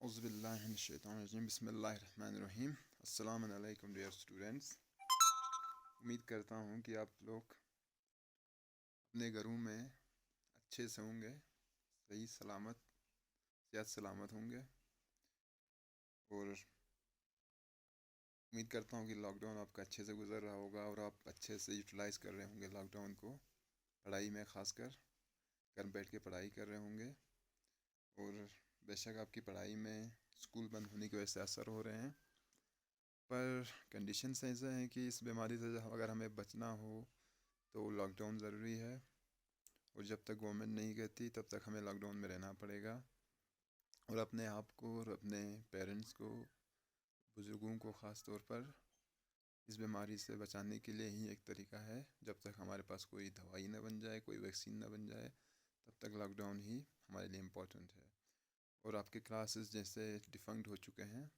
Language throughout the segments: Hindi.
औज़ुबिल्लाहिमिनश्शैतानिर्रजीम बिस्मिल्लाहिर्रहमानिर्रहीम। अस्सलाम वालेकुम डियर स्टूडेंट्स। उम्मीद करता हूँ कि आप लोग अपने घरों में अच्छे से होंगे, सही सलामत सेहत सलामत होंगे। और उम्मीद करता हूँ कि लॉकडाउन आपका अच्छे से गुजर रहा होगा और आप अच्छे से यूटिलाइज़ कर रहे होंगे लॉकडाउन को, पढ़ाई में ख़ासकर घर बैठ के पढ़ाई कर रहे होंगे। और बेशक आपकी पढ़ाई में स्कूल बंद होने की वजह से असर हो रहे हैं, पर कंडीशंस ऐसे हैं कि इस बीमारी से अगर हमें बचना हो तो लॉकडाउन ज़रूरी है। और जब तक गवर्नमेंट नहीं कहती तब तक हमें लॉकडाउन में रहना पड़ेगा। और अपने आप को और अपने पेरेंट्स को, बुज़ुर्गों को ख़ास तौर पर इस बीमारी से बचाने के लिए ही एक तरीका है, जब तक हमारे पास कोई दवाई ना बन जाए, कोई वैक्सीन ना बन जाए, तब तक लॉकडाउन ही हमारे लिए इम्पोर्टेंट है। और आपके क्लासेस जैसे डिफंक्ट हो चुके हैं,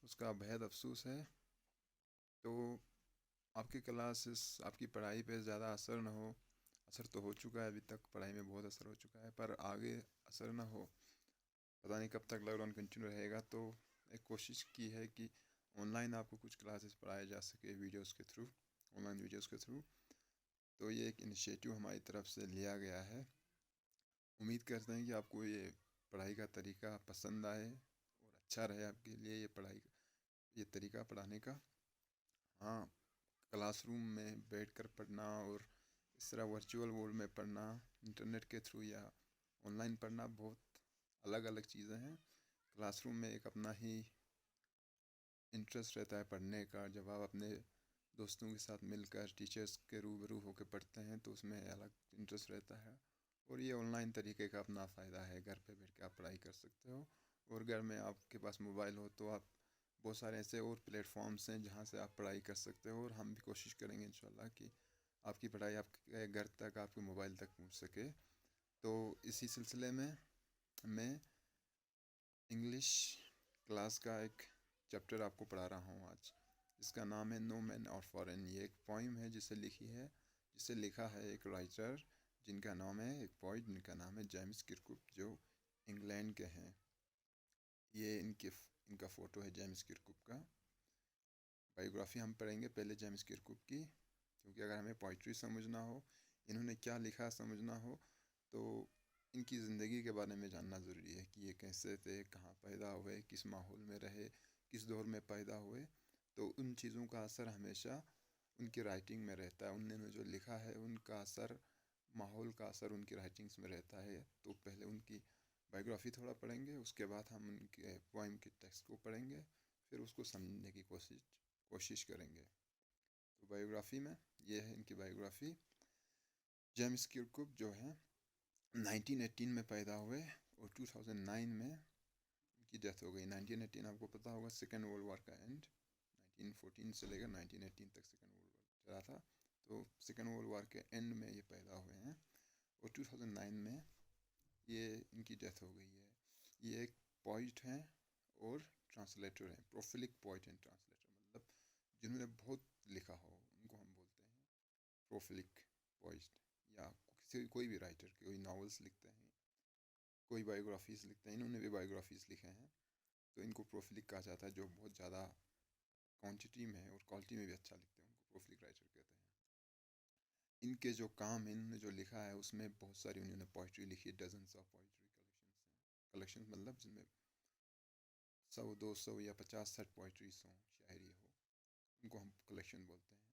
उसका बेहद अफसोस है। तो आपकी क्लासेस, आपकी पढ़ाई पे ज़्यादा असर ना हो, असर तो हो चुका है, अभी तक पढ़ाई में बहुत असर हो चुका है, पर आगे असर ना हो, पता नहीं कब तक लॉकडाउन कंटिन्यू रहेगा। तो एक कोशिश की है कि ऑनलाइन आपको कुछ क्लासेस पढ़ाए जा सके वीडियोस के थ्रू, ऑनलाइन वीडियोस के थ्रू। तो ये एक इनिशिएटिव हमारी तरफ से लिया गया है। उम्मीद करते हैं कि आपको ये पढ़ाई का तरीका पसंद आए और अच्छा रहे आपके लिए ये तरीका पढ़ाने का। हाँ, क्लासरूम में बैठकर पढ़ना और इस तरह वर्चुअल वर्ल्ड में पढ़ना, इंटरनेट के थ्रू या ऑनलाइन पढ़ना, बहुत अलग अलग चीज़ें हैं। क्लासरूम में एक अपना ही इंटरेस्ट रहता है पढ़ने का, जब आप अपने दोस्तों के साथ मिलकर टीचर्स के रूबरू होकर पढ़ते हैं तो उसमें अलग इंटरेस्ट रहता है। और ये ऑनलाइन तरीके का अपना फ़ायदा है, घर पे बैठ के आप पढ़ाई कर सकते हो। और घर में आपके पास मोबाइल हो तो आप बहुत सारे ऐसे और प्लेटफॉर्म्स हैं जहाँ से आप पढ़ाई कर सकते हो। और हम भी कोशिश करेंगे इंशाल्लाह कि आपकी पढ़ाई आपके घर तक, आपके मोबाइल तक पहुँच सके। तो इसी सिलसिले में मैं इंग्लिश क्लास का एक चैप्टर आपको पढ़ा रहा हूँ आज, जिसका नाम है नो मैन और फॉरेन। ये एक पोइम है जिसे लिखा है एक राइटर जिनका नाम है, एक पोइट जिनका नाम है जेम्स किरकुप, जो इंग्लैंड के हैं। ये इनका फ़ोटो है जेम्स किरकुप का। बायोग्राफी हम पढ़ेंगे पहले जेम्स किरकुप की, क्योंकि अगर हमें पोइट्री समझना हो, इन्होंने क्या लिखा समझना हो, तो इनकी ज़िंदगी के बारे में जानना ज़रूरी है कि ये कैसे थे, कहाँ पैदा हुए, किस माहौल में रहे, किस दौर में पैदा हुए। तो उन चीज़ों का असर हमेशा उनकी राइटिंग में रहता है। उन्होंने जो लिखा है उनका असर, माहौल का असर उनकी राइटिंग्स में रहता है। तो पहले उनकी बायोग्राफी थोड़ा पढ़ेंगे, उसके बाद हम उनके पोइम के टेक्स्ट को पढ़ेंगे, फिर उसको समझने की कोशिश करेंगे। तो बायोग्राफी में ये है इनकी बायोग्राफी। जेम्स किरकुप जो है 1918 में पैदा हुए और 2009 में उनकी डेथ हो गई। 1918 आपको पता होगा, सेकेंड वर्ल्ड वॉर का एंड, 1914 से लेकर 1918 तक सेकेंड वर्ल्ड वॉर चला था। तो सेकेंड वर्ल्ड वॉर के एंड में ये पैदा हुए हैं और 2009 में ये इनकी डेथ हो गई है। ये एक पोइट हैं और ट्रांसलेटर हैं, प्रोफिलिक पोइट एंड ट्रांसलेटर, मतलब जिन्होंने बहुत लिखा हो उनको हम बोलते हैं प्रोफिलिक पोइट। या कोई भी राइटर, कोई नावल्स लिखते हैं, कोई बायोग्राफीज़ लिखते हैं, इन्होंने भी बायोग्राफीज़ लिखे हैं, तो इनको प्रोफिलिक कहा जाता है। जो बहुत ज़्यादा क्वांटिटी में और क्वालिटी में भी अच्छा लिखते हैं उनको प्रोफिलिक राइटर कहते हैं। इनके जो काम है, इन्होंने जो लिखा है, उसमें बहुत सारी उन्होंने पोइट्री लिखी, डजन्स ऑफ पोइट्री कलेक्शन, मतलब जिनमें 100, 200 या 50, 60 पोइट्रीज हों, शायरी हो, उनको हम कलेक्शन बोलते हैं।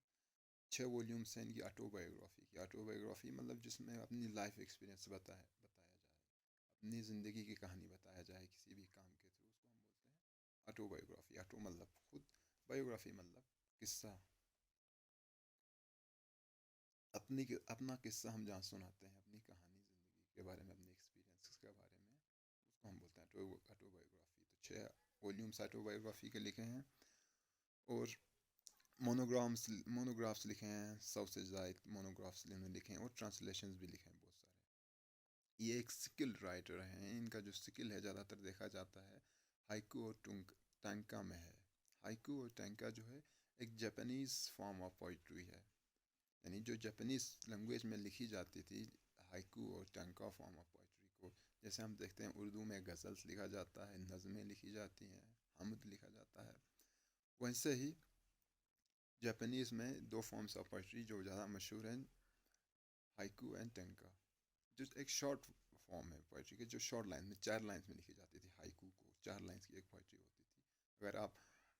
6 वॉल्यूम्स हैं इनकी ऑटोबायोग्राफी की। ऑटोबायोग्राफी मतलब जिसमें अपनी लाइफ एक्सपीरियंस बताया जाए, अपनी ज़िंदगी की कहानी बताया जाए किसी भी काम के थ्रू, उसको हम बोलते हैं ऑटोबायोग्राफी। ऑटो मतलब खुद, बायोग्राफी मतलब किस्सा, अपना किस्सा हम जहाँ सुनाते हैं, अपनी कहानी, ज़िंदगी के बारे में, अपने एक्सपीरियंस के बारे में, उसको हम बोलते हैं ऑटोबायोग्राफी। तो 6 वॉल्यूम्स ऑटोबायोग्राफी के लिखे हैं और मोनोग्राफ्स लिखे हैं, 100 से ज़ायद मोनोग्राफ्स इन्होंने लिखे हैं और ट्रांसलेशंस भी लिखे हैं बहुत सारे। ये एक स्किल्ड राइटर हैं। इनका जो स्किल है ज़्यादातर देखा जाता है हाइकू और टैंका में है। हाइकू और टैंका जो है एक जापानीज़ फॉर्म ऑफ पोइट्री है, यानी जो जापानीज़ लैंग्वेज में लिखी जाती थी, हाइकू और टैंका फॉर्म ऑफ पोइट्री को जैसे हम देखते हैं उर्दू में गज़ल्स लिखा जाता है, नज़में लिखी जाती हैं, हमद लिखा जाता है, वैसे ही जापानीज़ में दो फॉर्म्स ऑफ पोइट्री जो ज़्यादा मशहूर हैं, हाइकू एंड टेंका, जो एक शॉर्ट फॉर्म है पोइट्री के, जो शॉर्ट लाइन में 4 लाइन्स में लिखी जाती थी। हाइकू को 4 लाइन्स की एक पोइट्री होती थी। अगर आप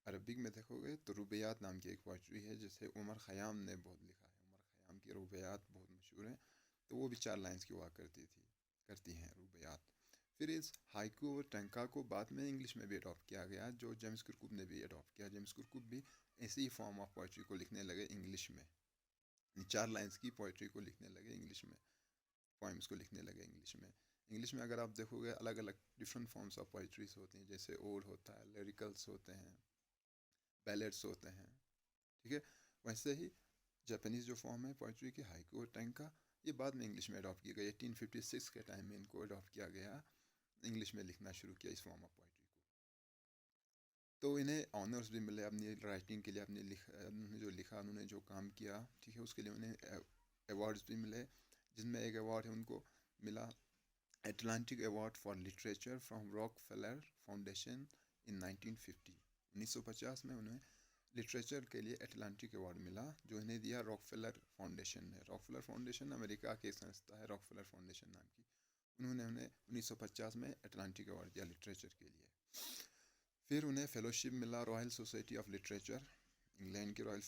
अरबिक में देखोगे तो रुबैयात नाम की एक पोइट्री है जिसे उमर ख़याम ने बहुत लिखा है। उमर ख़याम की रुबैयात बहुत मशहूर हैं, तो वो भी 4 लाइन्स की हुआ करती हैं रुबैयात। फिर इस हाइकू और टेंका को बाद में इंग्लिश में भी अडॉप्ट किया गया, जो जेम्स कुरकुब ने भी अडॉप्ट किया। जेम्स कुरकुब भी ऐसी ही फॉर्म ऑफ पोइट्री को लिखने लगे इंग्लिश में, 4 लाइन्स की पोइट्री को लिखने लगे इंग्लिश में, पोइम्स को लिखने लगे इंग्लिश में। इंग्लिश में अगर आप देखोगे अलग अलग डिफरेंट फॉर्म्स ऑफ पोइट्रीज होती हैं, जैसे ओड होता है, लिरिकल्स होते हैं, बैलेड्स होते हैं, ठीक है। वैसे ही जापानीज़ जो फॉर्म है पोइट्री की, हाइकू और टेंका, ये बाद में इंग्लिश में अडॉप्ट की गई। 1856 के टाइम में इनको अडॉप्ट किया गया, इंग्लिश में लिखना शुरू किया इस फॉर्म ऑफ पोइट्री को। तो इन्हें ऑनर्स भी मिले अपनी राइटिंग के लिए, उन्होंने जो लिखा, उन्होंने जो काम किया, ठीक है, उसके लिए उन्हें अवार्ड्स भी मिले, जिनमें एक अवार्ड है उनको मिला Atlantic award for literature from Rockefeller foundation इन 1950। 1950 में उन्हें लिटरेचर के लिए एटलांटिक अवार्ड मिला, जो इन्हें दिया रॉकफेलर फाउंडेशन ने। रॉकफेलर फाउंडेशन अमेरिका की संस्था है, रॉकफेलर फाउंडेशन नाम की। उन्होंने उन्हें 1950 में एटलांटिक अवार्ड दिया लिटरेचर के लिए। फिर उन्हें फेलोशिप मिला royal society of literature, England की रॉयल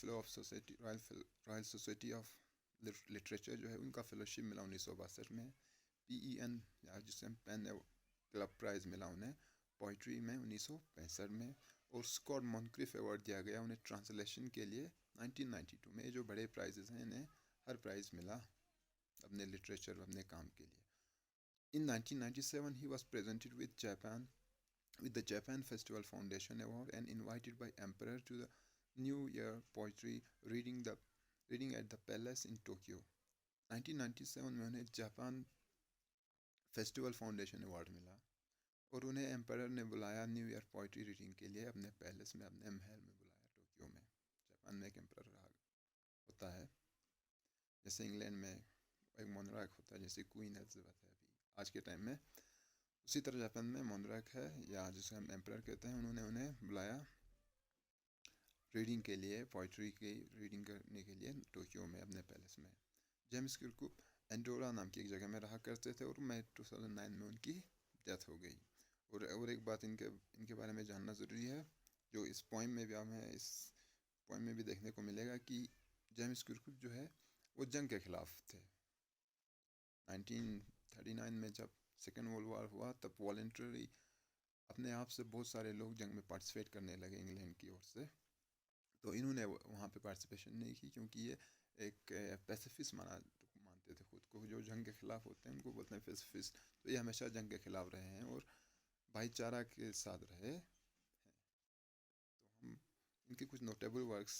सोसाइटी ऑफ लिटरेचर जो है उनका फेलोशिप मिला 1962 में। PEN या जिसे हम पेन क्लब प्राइज़ मिला उन्हें पोइट्री में 1965 में। और स्कॉट मॉनक्रिफ अवार्ड दिया गया उन्हें ट्रांसलेशन के लिए 1992 में। जो बड़े प्राइजेस हैं, इन्हें हर प्राइज़ मिला अपने लिटरेचर, अपने काम के लिए। In 1997 he was presented with the Japan Festival Foundation Award and invited by Emperor to the New Year Poetry reading at the Palace in Tokyo। 1997 में उन्हें जापान फेस्टिवल फाउंडेशन अवार्ड मिला और उन्हें एम्परर ने बुलाया न्यू ईयर पोइट्री रीडिंग के लिए अपने पैलेस में, अपने महल में बुलाया टोक्यो में। जापान में एक एम्परर होता है, जैसे इंग्लैंड में एक मोनराक होता है, जैसे क्वीन एलिजाबेथ है अभी आज के टाइम में, उसी तरह जापान में मोनराक है, या जिसे हम एम्परर कहते हैं। उन्होंने उन्हें बुलाया रीडिंग के लिए, पोइट्री की रीडिंग करने के लिए टोक्यो में अपने पैलेस में। जेम्स कुरकुप एंडोरा नाम की एक जगह में रहा करते थे और मई 2009 में उनकी डेथ हो गई। और एक बात इनके बारे में जानना ज़रूरी है, जो इस पोइम में भी हमें इस पोइम में भी देखने को मिलेगा कि जेम्स कुरकुप जो है वो जंग के ख़िलाफ़ थे। 1939 में जब सेकेंड वर्ल्ड वॉर हुआ, तब वॉलंटरी अपने आप से बहुत सारे लोग जंग में पार्टिसिपेट करने लगे इंग्लैंड की ओर से। तो इन्होंने वहाँ पे पार्टिसिपेशन नहीं की, क्योंकि ये एक पैसिफिस्ट मानते थे खुद को। जो जंग के ख़िलाफ़ होते हैं उनको बोलते हैं पैसिफिस्ट। तो ये हमेशा जंग के ख़िलाफ़ रहे हैं और भाईचारा के साथ रहे हैं। तो हम इनके कुछ नोटेबल वर्क्स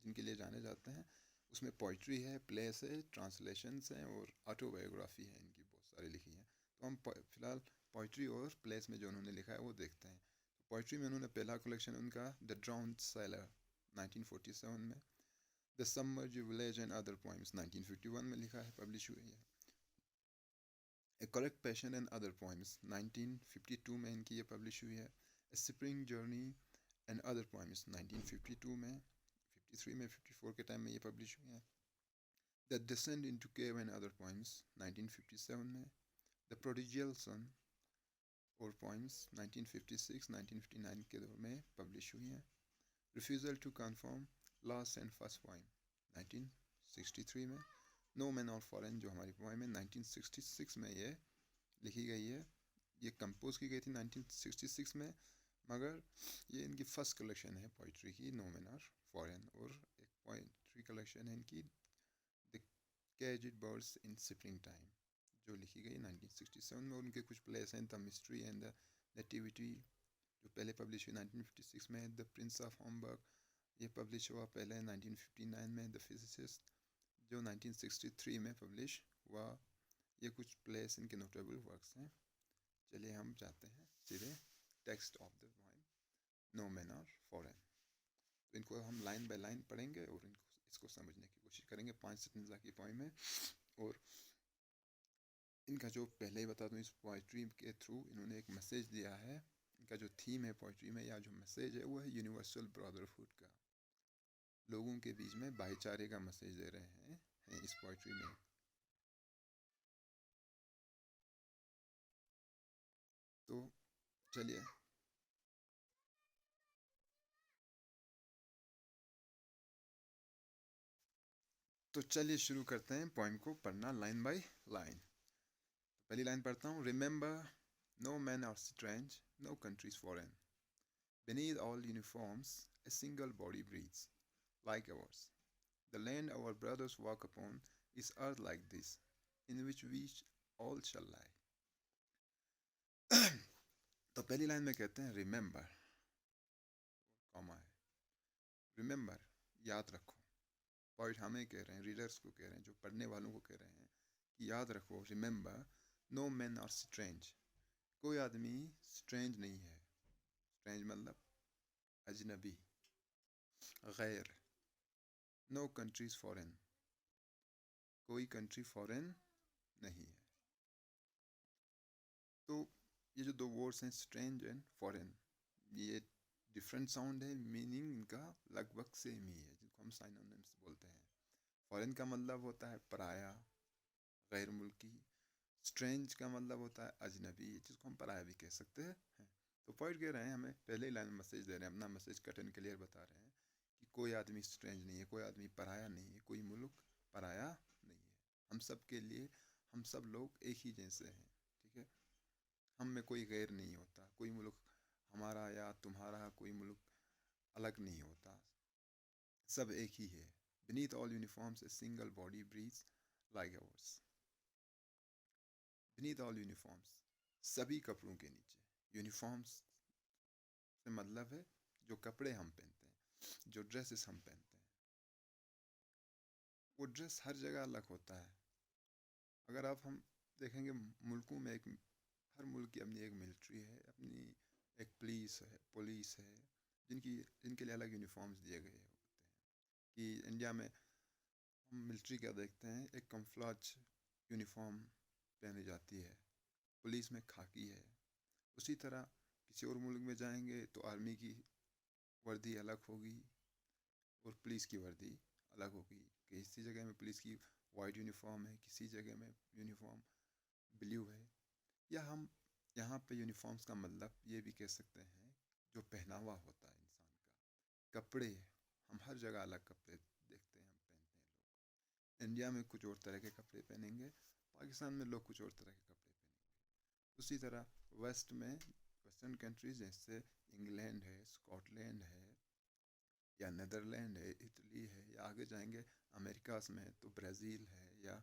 जिनके लिए जाने जाते हैं, उसमें पोइट्री है, प्लेस है, ट्रांसलेशंस हैं और ऑटोबायोग्राफी है, इनकी बहुत सारी लिखी हैं। तो हम फ़िलहाल पोइट्री और प्लेस में जो उन्होंने लिखा है वो देखते हैं। तो पोइट्री में उन्होंने पहला कलेक्शन उनका द ड्राउन्ड सेलर 1947 में, the submerged village and other poems 1951 में लिखा है, पब्लिश हुई है। A correct passion and other poems 1952 में इनकी ये पब्लिश हुई है। A spring journey and other poems 1952 में, 53 में, 54 के टाइम में ये पब्लिश हुई है। The descent into cave and other poems 1957 में। द प्रोडिजियल सन और पोइम्स 1956, 1959 के दौर में पब्लिश हुई हैं। Refusal to confirm last and first poem 1963 में। नो मैन और फॉरेन जो हमारी पोइम है 1966 में ये लिखी गई है। ये कंपोज की गई थी 1966 में, मगर ये इनकी फर्स्ट कलेक्शन है पोइट्री की, नो मैन और फॉरेन। और एक पोइट्री कलेक्शन है इनकी the caused birds in spring time, जो लिखी गई 1967 में। और उनके कुछ प्लेस हैं, the mystery and the nativity जो पहले पब्लिश हुई 1956 में। द प्रिंस ऑफ होमबर्ग ये पब्लिश हुआ पहले 1959 में। द फिजिसिस्ट जो 1963 में पब्लिश हुआ। ये कुछ प्लेस इनके नोटेबल वर्क्स हैं। चलिए हम जाते हैं सीधे text of the poem no man are foreign. तो इनको हम लाइन बाय लाइन पढ़ेंगे और इसको समझने की कोशिश करेंगे। 5 स्टेंजा की पोएम है और इनका जो पहले ही बता दूँ, इस पोइट्री के थ्रू इन्होंने एक मैसेज दिया है। इनका जो थीम है पोइट्री में, या जो मैसेज है, वो है यूनिवर्सल ब्रदरहुड का। लोगों के बीच में भाईचारे का मैसेज दे रहे हैं इस पोइट्री में। तो चलिए शुरू करते हैं पोइम को पढ़ना लाइन बाय लाइन। पहली लाइन पढ़ता हूँ। Remember, no man are strange, no countries foreign, beneath all uniforms a single body breathes like ours. The land our brothers walk upon is earth like this, in which we all shall lie. तो पहली लाइन में कहते हैं रिमेंबर, कॉमा है, रिमेंबर याद रखो। पॉइंट हमें कह रहे हैं, रीडर्स को कह रहे हैं, जो पढ़ने वालों को कह रहे हैं कि याद रखो। Remember, no man are strange, कोई आदमी स्ट्रेंज नहीं है। स्ट्रेंज मतलब अजनबी, गैर। नो कंट्रीज फॉरेन, कोई कंट्री फॉरेन नहीं है। तो ये जो दो वर्ड्स हैं, स्ट्रेंज एंड फॉरेन, ये डिफरेंट साउंड है, मीनिंग इनका लगभग सेम ही है, जिनको हम साइनोनिम्स बोलते हैं। फॉरेन का मतलब होता है पराया, गैर मुल्की। स्ट्रेंज का मतलब होता है अजनबी, जिसको हम पराया भी कह सकते हैं। तो पॉइंट कह रहे हैं, हमें पहले ही लाइन में मैसेज दे रहे हैं, अपना मैसेज कट एंड क्लियर बता रहे हैं कि कोई आदमी स्ट्रेंज नहीं है, कोई आदमी पराया नहीं है, कोई मुल्क पराया नहीं है। हम सब के लिए, हम सब लोग एक ही जैसे हैं, ठीक है। हम में कोई गैर नहीं होता, कोई मुल्क हमारा या तुम्हारा, कोई मुल्क अलग नहीं होता, सब एक ही है। Beneath all uniforms a single body breathes like ours. Beneath all uniforms, सभी कपड़ों के नीचे। यूनिफॉर्म्स से मतलब है जो कपड़े हम पहनते हैं, जो ड्रेसेस हम पहनते हैं, वो ड्रेस हर जगह अलग होता है। अगर आप हम देखेंगे मुल्कों में, एक हर मुल्क की अपनी एक मिलिट्री है, अपनी एक पुलिस है, जिनके लिए अलग यूनिफॉर्म्स दिए गए होते हैं। कि इंडिया में हम मिलिट्री क्या देखते हैं, एक कम्फ्लाज यूनिफॉर्म पहनी जाती है, पुलिस में खाकी है। उसी तरह किसी और मुल्क में जाएंगे तो आर्मी की वर्दी अलग होगी और पुलिस की वर्दी अलग होगी। किसी जगह में पुलिस की वाइट यूनिफॉर्म है, किसी जगह में यूनिफॉर्म ब्लू है। या हम यहाँ पे यूनिफॉर्म्स का मतलब ये भी कह सकते हैं जो पहनावा होता है इंसान का, कपड़े। हम हर जगह अलग कपड़े देखते हैं, हम पहनते हैं लोग। इंडिया में कुछ और तरह के कपड़े पहनेंगे, पाकिस्तान में लोग कुछ और तरह के कपड़े पहनेंगे। उसी तरह वेस्टर्न कंट्रीज जैसे इंग्लैंड है, स्कॉटलैंड है, या नीदरलैंड है, इटली है, या आगे जाएंगे अमेरिकास में तो ब्राज़ील है, या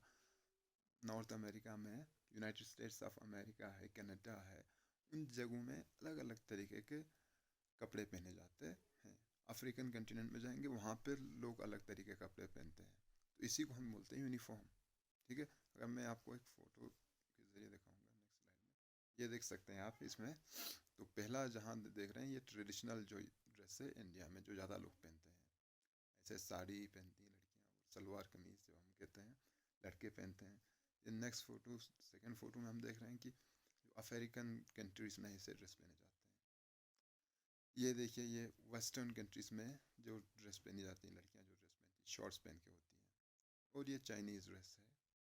नॉर्थ अमेरिका में यूनाइटेड स्टेट्स ऑफ अमेरिका है, कनाडा है। उन जगहों में अलग अलग तरीके के कपड़े पहने जाते हैं। अफ्रीकन कंटिनेंट में जाएंगे, वहाँ पर लोग अलग तरीके के कपड़े पहनते हैं। तो इसी को हम बोलते हैं यूनिफॉर्म, ठीक है। अगर मैं आपको एक फ़ोटो के ज़रिए दिखाऊंगा नेक्स्ट स्लाइड में, ये देख सकते हैं आप इसमें। तो पहला जहाँ देख रहे हैं, ये ट्रेडिशनल जो ड्रेस है इंडिया में जो ज़्यादा लोग पहनते हैं, ऐसे साड़ी पहनती हैं लड़कियाँ, और सलवार कमीज़ जो हम कहते हैं लड़के पहनते हैं। ये नेक्स्ट फ़ोटो, सेकंड फ़ोटो में हम देख रहे हैं कि अफ्रीकन कंट्रीज़ में ऐसे ड्रेस पहने जाते हैं। ये देखिए, ये वेस्टर्न कंट्रीज़ में जो ड्रेस पहनी जाती हैं लड़कियाँ, जो ड्रेस पहनती हैं शॉर्ट्स पहन के होती हैं। और ये चाइनीज़ ड्रेस है,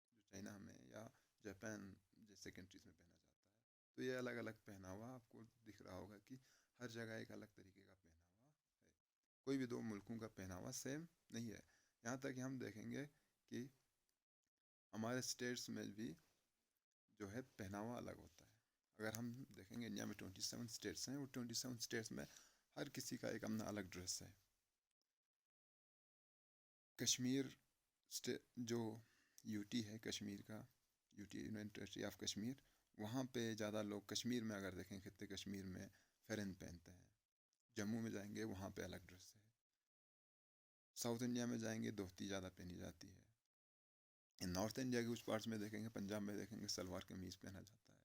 जो चाइना में या जापान जैसे कंट्रीज़ में पहना जाता है। तो ये अलग अलग पहनावा आपको दिख रहा होगा कि हर जगह एक अलग तरीके का पहनावा है। कोई भी दो मुल्कों का पहनावा सेम नहीं है। यहाँ तक कि हम देखेंगे कि हमारे स्टेट्स में भी जो है पहनावा अलग होता है। अगर हम देखेंगे इंडिया में 27 स्टेट्स हैं, और 27 स्टेट्स में हर किसी का एक अपना अलग ड्रेस है। कश्मीर जो यूटी है कश्मीर का, UT union territory of Kashmir, वहाँ पे ज़्यादा लोग कश्मीर में अगर देखें खित्ते कश्मीर में फ़ेरन पहनते हैं। जम्मू में जाएंगे वहाँ पे अलग ड्रेस है। साउथ इंडिया में जाएंगे धोती ज़्यादा पहनी जाती है। नॉर्थ इंडिया के कुछ पार्ट्स में देखेंगे, पंजाब में देखेंगे सलवार कमीज़ पहना जाता है।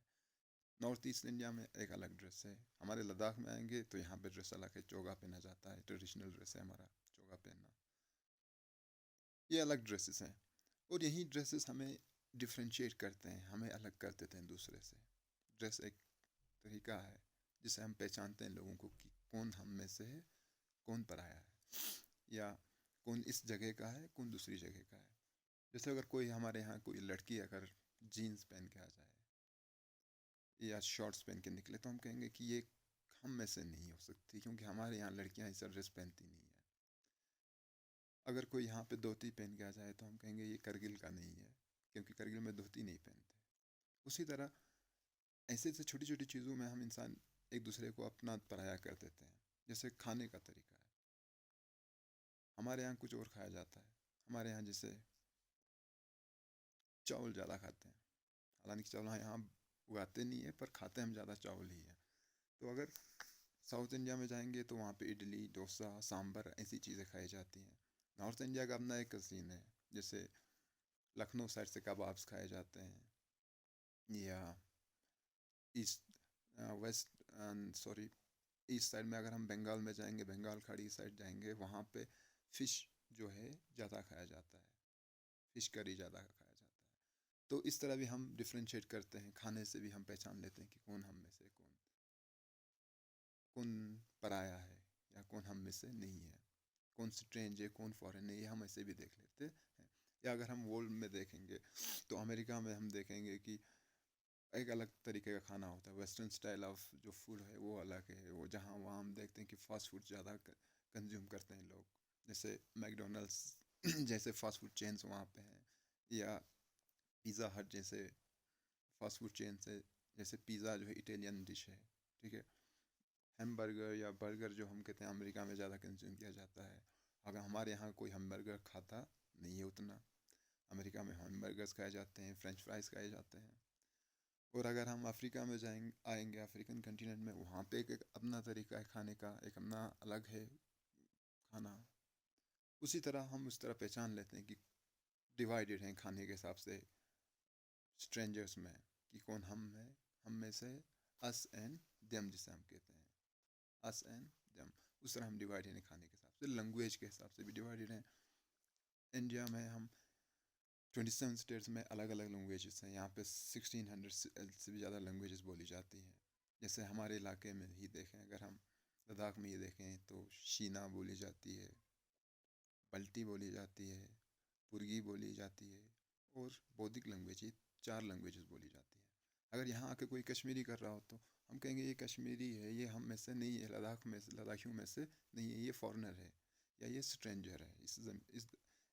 नॉर्थ ईस्ट इंडिया में एक अलग ड्रेस है। हमारे लद्दाख में आएंगे तो यहाँ पे ड्रेस अलग है, चोगा पहना जाता है, ट्रेडिशनल ड्रेस है हमारा चोगा पहनना। ये अलग ड्रेसेस हैं, और यही ड्रेसेस हमें डिफ्रेंशिएट करते हैं, हमें अलग कर देते हैं दूसरे से। ड्रेस एक तरीका है जिससे हम पहचानते हैं लोगों को कि कौन हम में से है, कौन पराया है, या कौन इस जगह का है, कौन दूसरी जगह का है। जैसे अगर कोई हमारे यहाँ कोई लड़की अगर जीन्स पहन के आ जाए या शॉर्ट्स पहन के निकले तो हम कहेंगे कि ये हम में से नहीं हो सकती, क्योंकि हमारे यहाँ लड़कियाँ ऐसा ड्रेस पहनती नहीं है। अगर कोई यहाँ पे धोती पहन के आ जाए तो हम कहेंगे ये करगिल का नहीं है, क्योंकि करगिल में धोती नहीं पहनते। उसी तरह ऐसे ऐसे छोटी छोटी चीज़ों में हम इंसान एक दूसरे को अपना पराया कर देते हैं। जैसे खाने का तरीका है, हमारे यहाँ कुछ और खाया जाता है। हमारे यहाँ जैसे चावल ज़्यादा खाते हैं, हालांकि चावल यहाँ उगाते नहीं है पर खाते हम ज़्यादा चावल ही है। तो अगर साउथ इंडिया में जाएंगे तो वहाँ पे इडली, डोसा, सांभर ऐसी चीज़ें खाई जाती हैं। नॉर्थ इंडिया का अपना एक सीन है, जैसे लखनऊ साइड से कबाब्स खाए जाते हैं, या east west sorry east side में अगर हम बंगाल में जाएंगे, बंगाल खाड़ी साइड जाएंगे, वहाँ पे फ़िश जो है ज़्यादा खाया जाता है, फ़िश करी ज़्यादा खाया जाता है। तो इस तरह भी हम डिफ्रेंशिएट करते हैं, खाने से भी हम पहचान लेते हैं कि कौन हम में से कौन कौन पराया है या कौन हम में से नहीं है, कौन स्ट्रेंज है, कौन फॉरेन है, ये हम ऐसे भी देख लेते हैं। या अगर हम वर्ल्ड में देखेंगे तो अमेरिका में हम देखेंगे कि एक अलग तरीके का खाना होता है, वेस्टर्न स्टाइल ऑफ जो फूड है वो अलग है। वो जहाँ वहाँ हम देखते हैं कि फ़ास्ट फूड ज़्यादा कंज्यूम करते हैं लोग, जैसे मैकडोनल्ड्स जैसे फ़ास्ट फूड चेन्स वहाँ पे हैं, या पिज़्ज़ा हट जैसे फ़ास्ट फूड चेन से। जैसे पिज़्ज़ा जो है इटालियन डिश है, ठीक है। हैमबर्गर या बर्गर जो हम कहते हैं अमेरिका में ज़्यादा कंज्यूम किया जाता है। अगर हमारे यहाँ कोई हैमबर्गर खाता नहीं है उतना, अमेरिका में हैमबर्गर्स खाए जाते हैं, फ्रेंच फ्राइज़ खाए जाते हैं। और अगर हम अफ्रीका में जाएंगे आएंगे, अफ्रीकन कंटिनेंट में, वहाँ पे एक अपना तरीका है खाने का, एक अपना अलग है खाना। उसी तरह हम उस तरह पहचान लेते हैं कि डिवाइडेड हैं खाने के हिसाब से स्ट्रेंजर्स में, कि कौन हम है, हम में से अस एंड देम जिसे हम कहते हैं, अस एंड देम। उस तरह हम डिवाइडेड हैं खाने के हिसाब से। लैंग्वेज के हिसाब से भी डिवाइडेड हैं। इंडिया में हम 27 स्टेट्स में अलग अलग लैंग्वेजेस हैं। यहाँ पे 1600 से भी ज़्यादा लैंग्वेजेस बोली जाती हैं। जैसे हमारे इलाके में ही देखें, अगर हम लद्दाख में ही देखें तो शीना बोली जाती है, बल्टी बोली जाती है, पुर्गी बोली जाती है, और बौद्धिक लैंग्वेज, ये 4 लैंग्वेजेस बोली जाती हैं। अगर यहाँ आके कोई कश्मीरी कर रहा हो तो हम कहेंगे ये कश्मीरी है, ये हम में से नहीं है, लद्दाख में से, लद्दाखियों में से नहीं है, ये फॉरेनर है, या ये स्ट्रेंजर है,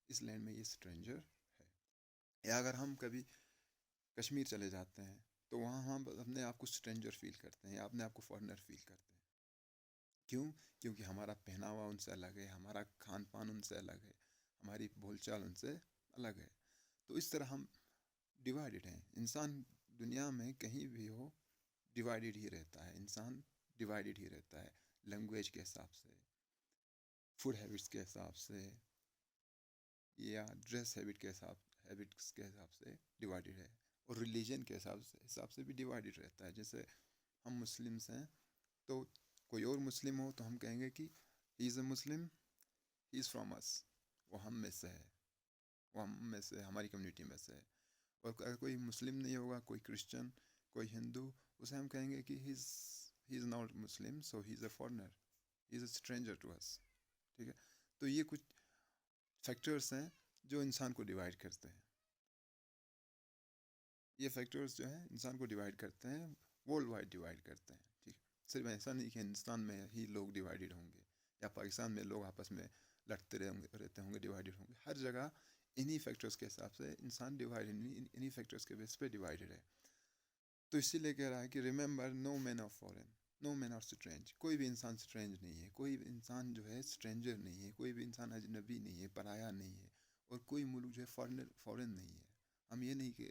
इस लैंड में ये स्ट्रेंजर है। या अगर हम कभी कश्मीर चले जाते हैं तो वहाँ हम अपने आप को स्ट्रेंजर फील करते हैं, या अपने आप को फॉरेनर फील करते हैं। क्यों? क्योंकि हमारा पहनावा उनसे अलग है, हमारा खान पान उनसे अलग है, हमारी बोलचाल उनसे अलग है। तो इस तरह हम डिवाइडेड हैं। इंसान दुनिया में कहीं भी हो डिवाइडेड ही रहता है, इंसान डिवाइडेड ही रहता है। लैंग्वेज के हिसाब से, फूड हैबिट्स के हिसाब से, या ड्रेस हैबिट्स के हिसाब से डिवाइडेड है। और रिलीजन के हिसाब से भी डिवाइडेड रहता है। जैसे हम मुस्लिम्स हैं तो कोई और मुस्लिम हो तो हम कहेंगे कि he is a Muslim, he is from us, वो हम में से है, वो हम में से, हमारी कम्युनिटी में से है। और अगर कोई मुस्लिम नहीं होगा, कोई क्रिश्चियन, कोई हिंदू, उसे हम कहेंगे कि he is not Muslim, so he is a foreigner, he is a stranger to us, ठीक है। तो ये कुछ फैक्टर्स हैं जो इंसान को डिवाइड करते हैं। ये फैक्टर्स जो हैं इंसान को डिवाइड करते हैं, वर्ल्ड वाइड डिवाइड करते हैं, ठीक है। सिर्फ ऐसा नहीं कि हिंदुस्तान में ही लोग डिवाइडेड होंगे, या पाकिस्तान में लोग आपस में लड़ते रहते होंगे, डिवाइडेड होंगे। हर जगह इन्हीं फैक्टर्स के हिसाब से इंसान डिवाइडेड, इन्हीं फैक्टर्स के बेस पे डिवाइडेड है। तो इसीलिए कह रहा है कि remember, no man of foreign, no man of strange. कोई भी इंसान स्ट्रेंज नहीं है, कोई भी इंसान जो है स्ट्रेंजर नहीं है, कोई भी इंसान अजनबी नहीं है, पराया नहीं है, और कोई मुल्क जो है फॉरेन नहीं है। हम ये नहीं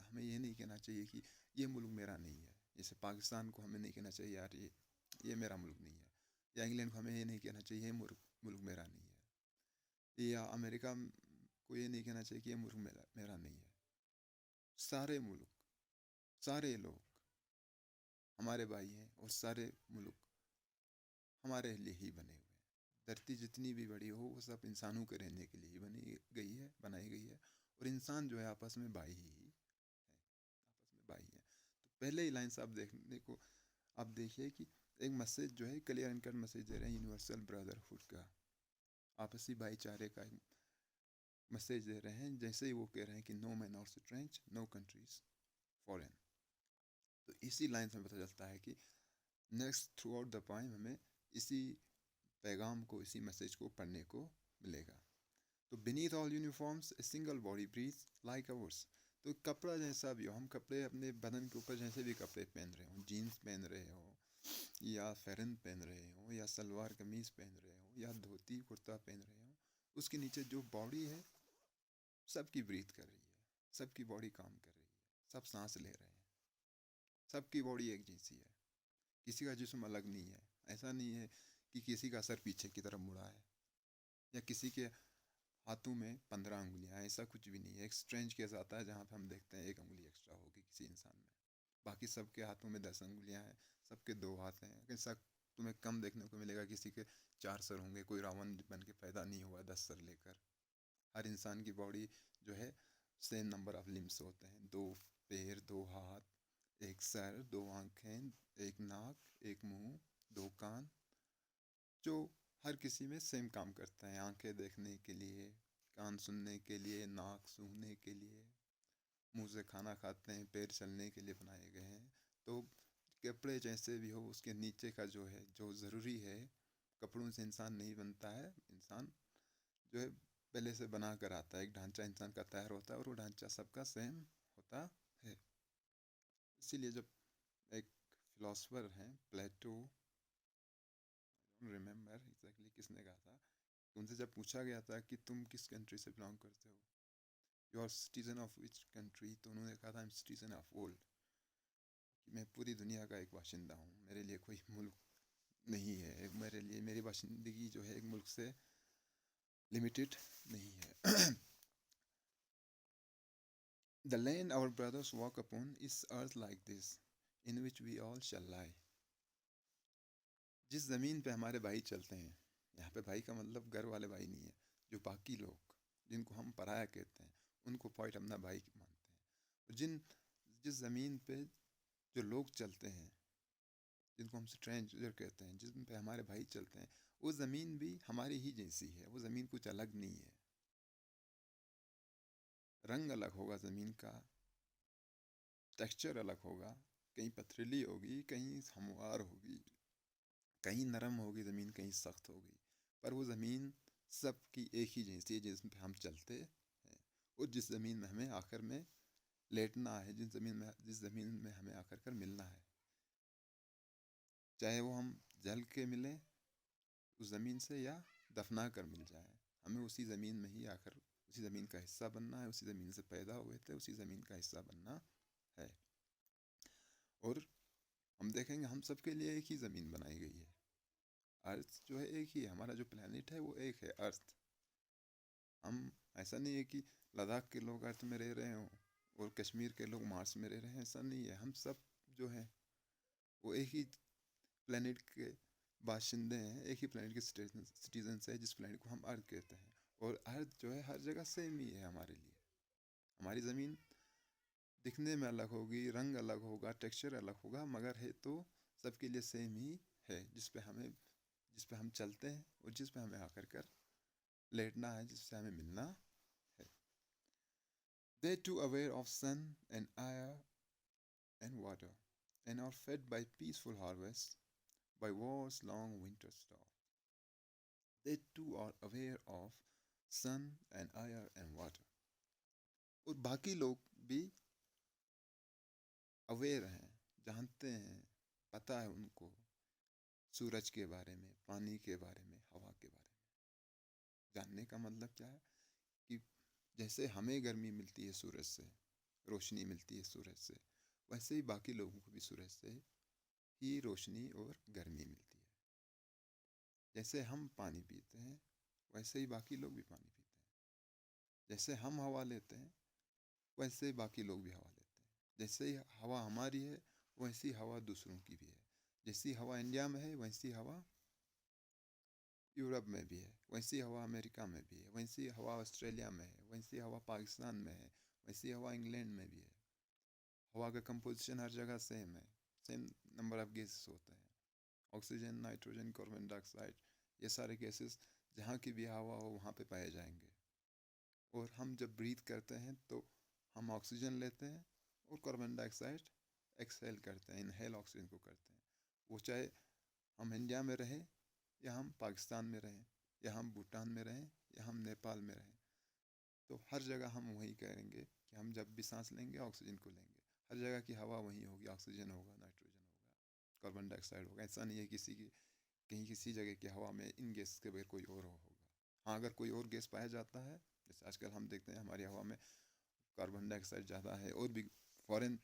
हमें ये नहीं कहना चाहिए कि ये मुल्क मेरा नहीं है। जैसे पाकिस्तान को हमें नहीं कहना चाहिए यार ये मेरा मुल्क नहीं है, या इंग्लैंड को हमें ये नहीं कहना चाहिए ये मुल्क मेरा नहीं है, या अमेरिका को ये नहीं कहना चाहिए कि ये मुल्क मेरा नहीं है। सारे मुल्क, सारे लोग हमारे भाई हैं, और सारे मुल्क हमारे लिए ही बने हुए हैं। धरती जितनी भी बड़ी हो वो सब इंसानों के रहने के लिए ही बनाई गई है। और इंसान जो है आपस में भाई ही भाई हैं। तो पहले ही लाइन से आप देखने को आप देखिए कि एक मैसेज जो है क्लियर एंड कट मैसेज दे रहे हैं यूनिवर्सल ब्रदरहुड का, आपसी भाईचारे का मैसेज दे रहे हैं। जैसे ही वो कह रहे हैं कि नो मैन और स्ट्रेंज, नो कंट्रीज फॉरेन, तो इसी लाइन से पता चलता है कि next through out the poem हमें इसी पैगाम को, इसी मैसेज को पढ़ने को मिलेगा। तो beneath all uniforms a single body breathes like ours. तो कपड़ा जैसा भी हो, हम कपड़े अपने बदन के ऊपर जैसे भी कपड़े पहन रहे हो, जीन्स पहन रहे हो या फेरन पहन रहे हो या सलवार कमीज़ पहन रहे हो या धोती कुर्ता पहन रहे हो, उसके नीचे जो बॉडी है सबकी ब्रीथ कर रही है, सबकी बॉडी काम कर रही है, सब सांस ले रहे हैं, सबकी बॉडी एक जैसी है, किसी का जिस्म अलग नहीं है। ऐसा नहीं है कि किसी का सर पीछे की तरफ मुड़ा है या किसी के हाथों में 15 उंगलियां, ऐसा कुछ भी नहीं है। एक स्ट्रेंज केस आता है जहाँ पे हम देखते हैं एक उंगली एक्स्ट्रा होगी किसी इंसान में, बाकी सबके हाथों में 10 उंगलियां हैं, सबके 2 हाथ हैं। ऐसा तुम्हें कम देखने को मिलेगा, किसी के 4 सर होंगे, कोई रावण बन के पैदा नहीं हुआ 10 सर लेकर। हर इंसान की बॉडी जो है सेम नंबर ऑफ लिम्स होते हैं, 2 पैर, 2 हाथ, एक सर, 2 आँखें, एक नाक, एक मुंह, 2 कान, जो हर किसी में सेम काम करता है। आंखें देखने के लिए, कान सुनने के लिए, नाक सूंघने के लिए, मुंह से खाना खाते हैं, पैर चलने के लिए बनाए गए हैं। तो कपड़े जैसे भी हो, उसके नीचे का जो है, जो ज़रूरी है, कपड़ों से इंसान नहीं बनता है। इंसान जो है पहले से बना कर आता है, एक ढांचा इंसान का तैयार होता है और वो ढांचा सबका सेम होता है। इसीलिए जब एक फिलोसफर हैं प्लेटो, रिमेम्बर एग्जैक्टली किसने कहा था, उनसे जब पूछा गया था कि तुम किस कंट्री से बिलोंग करते हो, you are citizen of which country, तो उन्होंने कहा था I am citizen of world, कि मैं पूरी दुनिया का एक बाशिंदा हूँ, मेरे लिए कोई मुल्क नहीं है, मेरे लिए मेरी बाशिंदगी जो है एक मुल्क से लिमिटेड नहीं है। The land our brothers walk upon is earth like this, in which we all shall lie. जिस ज़मीन पे हमारे भाई चलते हैं, यहाँ पे भाई का मतलब घर वाले भाई नहीं है, जो बाकी लोग जिनको हम पराया कहते हैं उनको पॉइंट अपना भाई मानते हैं। जिस ज़मीन पे जो लोग चलते हैं, जिनको हम स्ट्रेंजर कहते हैं, जिन पे हमारे भाई चलते हैं, वो ज़मीन भी हमारी ही जैसी है, वो ज़मीन कुछ अलग नहीं है। रंग अलग होगा ज़मीन का, टेक्सचर अलग होगा, कहीं पथरीली होगी, कहीं हमवार होगी, कहीं नरम होगी ज़मीन, कहीं सख्त होगी, पर वो ज़मीन सबकी एक ही जैसी है जिस पे हम चलते हैं। और जिस ज़मीन में हमें आखिर में लेटना है, जिस ज़मीन में हमें आकर कर मिलना है, चाहे वो हम जल के मिलें उस ज़मीन से या दफना कर मिल जाए, हमें उसी ज़मीन में ही आकर उसी ज़मीन का हिस्सा बनना है, उसी ज़मीन से पैदा हुए थे, उसी ज़मीन का हिस्सा बनना है। और हम देखेंगे हम सबके लिए एक ही ज़मीन बनाई गई है, अर्थ जो है एक ही है, हमारा जो प्लेनेट है वो एक है, अर्थ। हम ऐसा नहीं है कि लद्दाख के लोग अर्थ में रह रहे हों और कश्मीर के लोग मार्स में रह रहे हैं, ऐसा नहीं है। हम सब जो हैं वो एक ही प्लेनेट के बाशिंदे हैं, एक ही प्लेनेट के सिटीजन है, जिस प्लेनेट को हम अर्थ कहते हैं। और अर्थ जो है हर जगह सेम ही है हमारे लिए। हमारी ज़मीन दिखने में अलग होगी, रंग अलग होगा, टेक्सचर अलग होगा, मगर है तो सबके लिए सेम ही है, जिस पे हम चलते हैं और जिस पे हमें आकर कर लेटना है, जिससे हमें मिलना है। They too aware of sun and air and water, and are fed by peaceful harvests, by war's long winter storm. They too are aware of sun and air and water. और बाकी लोग भी अवेयर हैं, जानते हैं, पता है उनको सूरज के बारे में, पानी के बारे में, हवा के बारे में। जानने का मतलब क्या है कि जैसे हमें गर्मी मिलती है सूरज से, रोशनी मिलती है सूरज से, वैसे ही बाकी लोगों को भी सूरज से ही रोशनी और गर्मी मिलती है। जैसे हम पानी पीते हैं वैसे ही बाकी लोग भी पानी पीते हैं। जैसे हम हवा लेते हैं वैसे ही बाकी लोग भी हवा लेते हैं। जैसे ही हवा हमारी है वैसी हवा दूसरों की भी है। जैसी हवा इंडिया में है वैसी हवा यूरोप में भी है, वैसी हवा अमेरिका में भी है, वैसी हवा ऑस्ट्रेलिया में है, वैसी हवा पाकिस्तान में है, वैसी हवा इंग्लैंड में भी है। हवा का कंपोजिशन हर जगह सेम है, सेम नंबर ऑफ गैसेस होते हैं, ऑक्सीजन, नाइट्रोजन, कार्बन डाइऑक्साइड, ये सारे गैसेस जहाँ की भी हवा हो वहाँ पे पाए जाएंगे। और हम जब ब्रीथ करते हैं तो हम ऑक्सीजन लेते हैं और कार्बन डाइऑक्साइड एक्सहेल करते हैं, इनहेल ऑक्सीजन को करते हैं। वो चाहे हम इंडिया में रहें या हम पाकिस्तान में रहें या हम भूटान में रहें या हम नेपाल में रहें, तो हर जगह हम वही करेंगे कि हम जब भी सांस लेंगे ऑक्सीजन को लेंगे। हर जगह की हवा वही होगी, ऑक्सीजन होगा, नाइट्रोजन होगा, कार्बन डाइऑक्साइड होगा। ऐसा नहीं है किसी की कहीं किसी जगह की हवा में इन गैस के बगैर कोई और होगा। हाँ, अगर कोई और गैस पाया जाता है, जैसे आजकल हम देखते हैं हमारी हवा में कार्बन डाइऑक्साइड ज़्यादा है और भी फॉरेन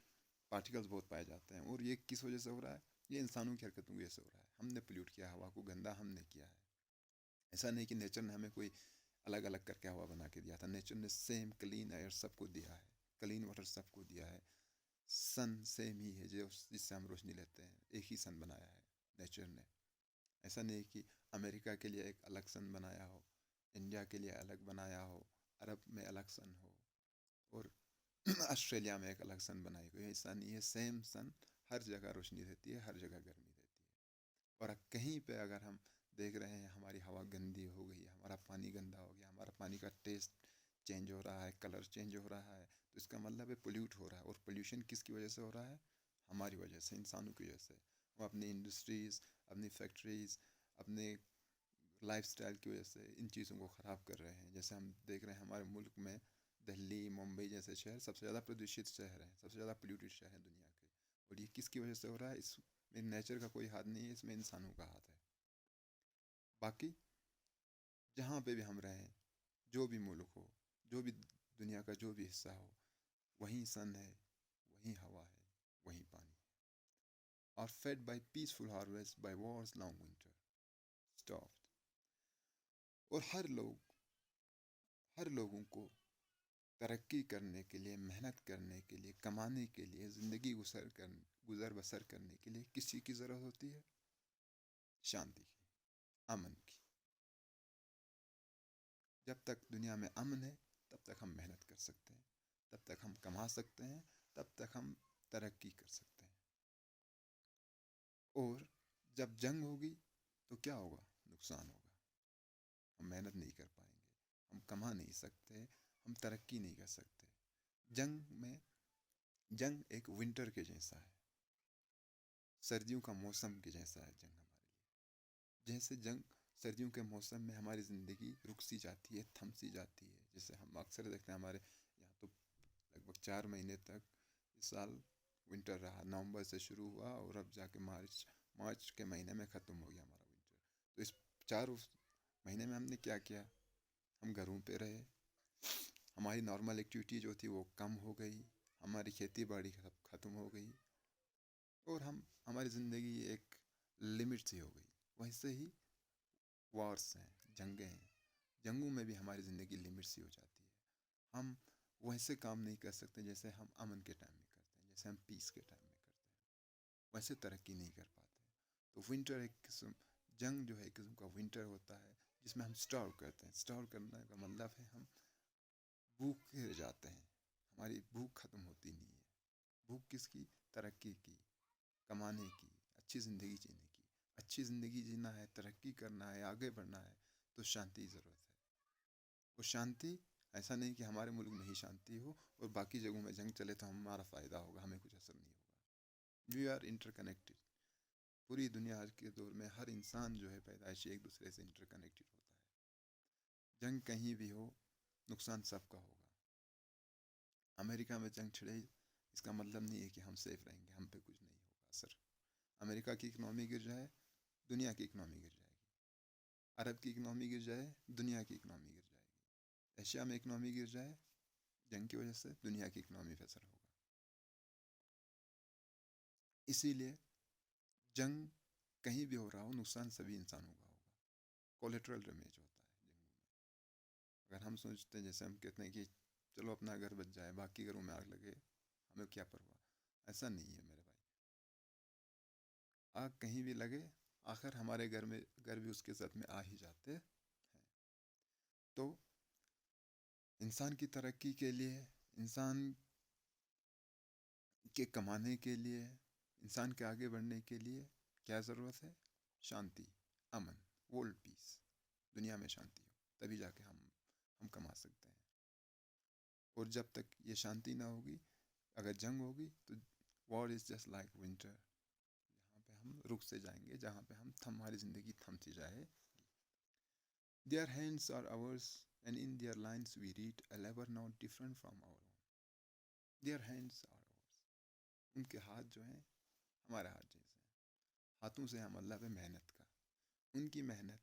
पार्टिकल्स बहुत पाए जाते हैं, और ये किस वजह से हो रहा है? ये इंसानों की हरकतों की वजह से हो रहा है। हमने पोल्यूट किया, हवा को गंदा हमने किया है। ऐसा नहीं कि नेचर ने हमें कोई अलग अलग करके हवा बना के दिया था, नेचर ने सेम क्लीन एयर सबको दिया है, क्लीन वाटर सबको दिया है। सन सेम ही है जो जिससे हम रोशनी लेते हैं, एक ही सन बनाया है नेचर ने। ऐसा नहीं कि अमेरिका के लिए एक अलग सन बनाया हो, इंडिया के लिए अलग बनाया हो, अरब में अलग सन हो और ऑस्ट्रेलिया में एक अलग सन बनाई गई। ऐसा नहीं है, सेम सन हर जगह रोशनी देती है, हर जगह गर्मी देती है। और कहीं पे अगर हम देख रहे हैं हमारी हवा गंदी हो गई, हमारा पानी गंदा हो गया, हमारा पानी का टेस्ट चेंज हो रहा है, कलर चेंज हो रहा है, तो इसका मतलब है पोल्यूट हो रहा है। और पोल्यूशन किसकी वजह से हो रहा है? हमारी वजह से, इंसानों की वजह से। हम अपनी इंडस्ट्रीज़, अपनी फैक्ट्रीज़, अपने लाइफस्टाइल की वजह से इन चीज़ों को ख़राब कर रहे हैं। जैसे हम देख रहे हैं हमारे मुल्क में दिल्ली, मुंबई जैसे शहर सबसे ज़्यादा प्रदूषित शहर हैं, सबसे ज़्यादा पोल्यूटेड शहर हैं दुनिया के। और ये किसकी वजह से हो रहा है? इसमें नेचर का कोई हाथ नहीं है, इसमें इंसानों का हाथ है। बाकी जहाँ पे भी हम रहें, जो भी मुल्क हो, जो भी दुनिया का जो भी हिस्सा हो, वहीं सन है, वहीं हवा है, वहीं पानी है। Are fed by peaceful harvest, by war's long winter stopped। और हर लोगों को तरक्की करने के लिए, मेहनत करने के लिए, कमाने के लिए, ज़िंदगी गुजर बसर करने के लिए किसी की ज़रूरत होती है? शांति की, अमन की। जब तक दुनिया में अमन है तब तक हम मेहनत कर सकते हैं, तब तक हम कमा सकते हैं, तब तक हम तरक्की कर सकते हैं। और जब जंग होगी तो क्या होगा? नुकसान होगा। हम मेहनत नहीं कर पाएंगे, हम कमा नहीं सकते, हम तरक्की नहीं कर सकते। जंग एक विंटर के जैसा है, सर्दियों का मौसम के जैसा है जंग हमारे लिए। जैसे जंग सर्दियों के मौसम में हमारी ज़िंदगी रुक सी जाती है, थम सी जाती है। जैसे हम अक्सर देखते हैं हमारे यहाँ तो लगभग 4 महीने तक इस साल विंटर रहा, नवंबर से शुरू हुआ और अब जाके मार्च के महीने में ख़त्म हो गया हमारा विंटर। तो इस 4 महीने में हमने क्या किया? हम घरों पे रहे, हमारी नॉर्मल एक्टिविटी जो थी वो कम हो गई, हमारी खेती बाड़ी ख़त्म हो गई और हमारी ज़िंदगी एक लिमिट सी हो गई। वैसे ही वॉर्स हैं, जंगें हैं, जंगों में भी हमारी ज़िंदगी लिमिट सी हो जाती है। हम वैसे काम नहीं कर सकते जैसे हम अमन के टाइम में करते हैं, जैसे हम पीस के टाइम में करते हैं, वैसे तरक्की नहीं कर पाते। तो विंटर एक किस्म जंग जो है एक किस्म का विंटर होता है जिसमें हम स्टार्व करते हैं। स्टार्व करने का मतलब है हम भूखे रह जाते हैं, हमारी भूख ख़त्म होती नहीं है। भूख किसकी? तरक्की की, कमाने की, अच्छी ज़िंदगी जीने की। अच्छी ज़िंदगी जीना है, तरक्की करना है, आगे बढ़ना है, तो शांति की ज़रूरत है। और शांति ऐसा नहीं कि हमारे मुल्क में ही शांति हो और बाकी जगहों में जंग चले तो हमारा फ़ायदा होगा, हमें कुछ असर नहीं होगा। We are interconnected. पूरी दुनिया आज के दौर में हर इंसान जो है पैदाइशी एक दूसरे से इंटरकनेक्टेड होता है। जंग कहीं भी हो, नुकसान सबका होगा। अमेरिका में जंग छिड़े इसका मतलब नहीं है कि हम सेफ रहेंगे, हम पे कुछ नहीं होगा असर। अमेरिका की इकनॉमी गिर जाए, दुनिया की इकनॉमी गिर जाएगी। अरब की इकनॉमी गिर जाए, दुनिया की इकनॉमी गिर जाएगी। एशिया में इकनॉमी गिर जाए जंग की वजह से, दुनिया की इकनॉमी पे असर होगा। इसीलिए जंग कहीं भी हो रहा हो, नुकसान सभी इंसानों का होगा। कोलेट्रल डैमेज होता है जंगों में। अगर हम सोचते हैं, जैसे हम कहते हैं कि चलो अपना घर बच जाए, बाकी घरों में आग लगे, हमें क्या परवाह? ऐसा नहीं है मेरे भाई। आग कहीं भी लगे, आखिर हमारे घर भी उसके साथ में आ ही जाते हैं। तो इंसान की तरक्की के लिए, इंसान कि कमाने के लिए, इंसान के आगे बढ़ने के लिए क्या ज़रूरत है? शांति, अमन, वर्ल्ड पीस, दुनिया में शांति हो, तभी जाके हम कमा सकते हैं। और जब तक ये शांति ना होगी, अगर जंग होगी तो war is just like winter, जहाँ पे हम रुक से जाएंगे, जहाँ पे हमारी ज़िंदगी थम सी जाए। Their hands are ours, and in their lines we read a labor not different from our own. Their hands are ours. उनके हाथ जो हैं हमारे हाथ जैसे हैं। हाथों से हम मतलब है मेहनत का। उनकी मेहनत,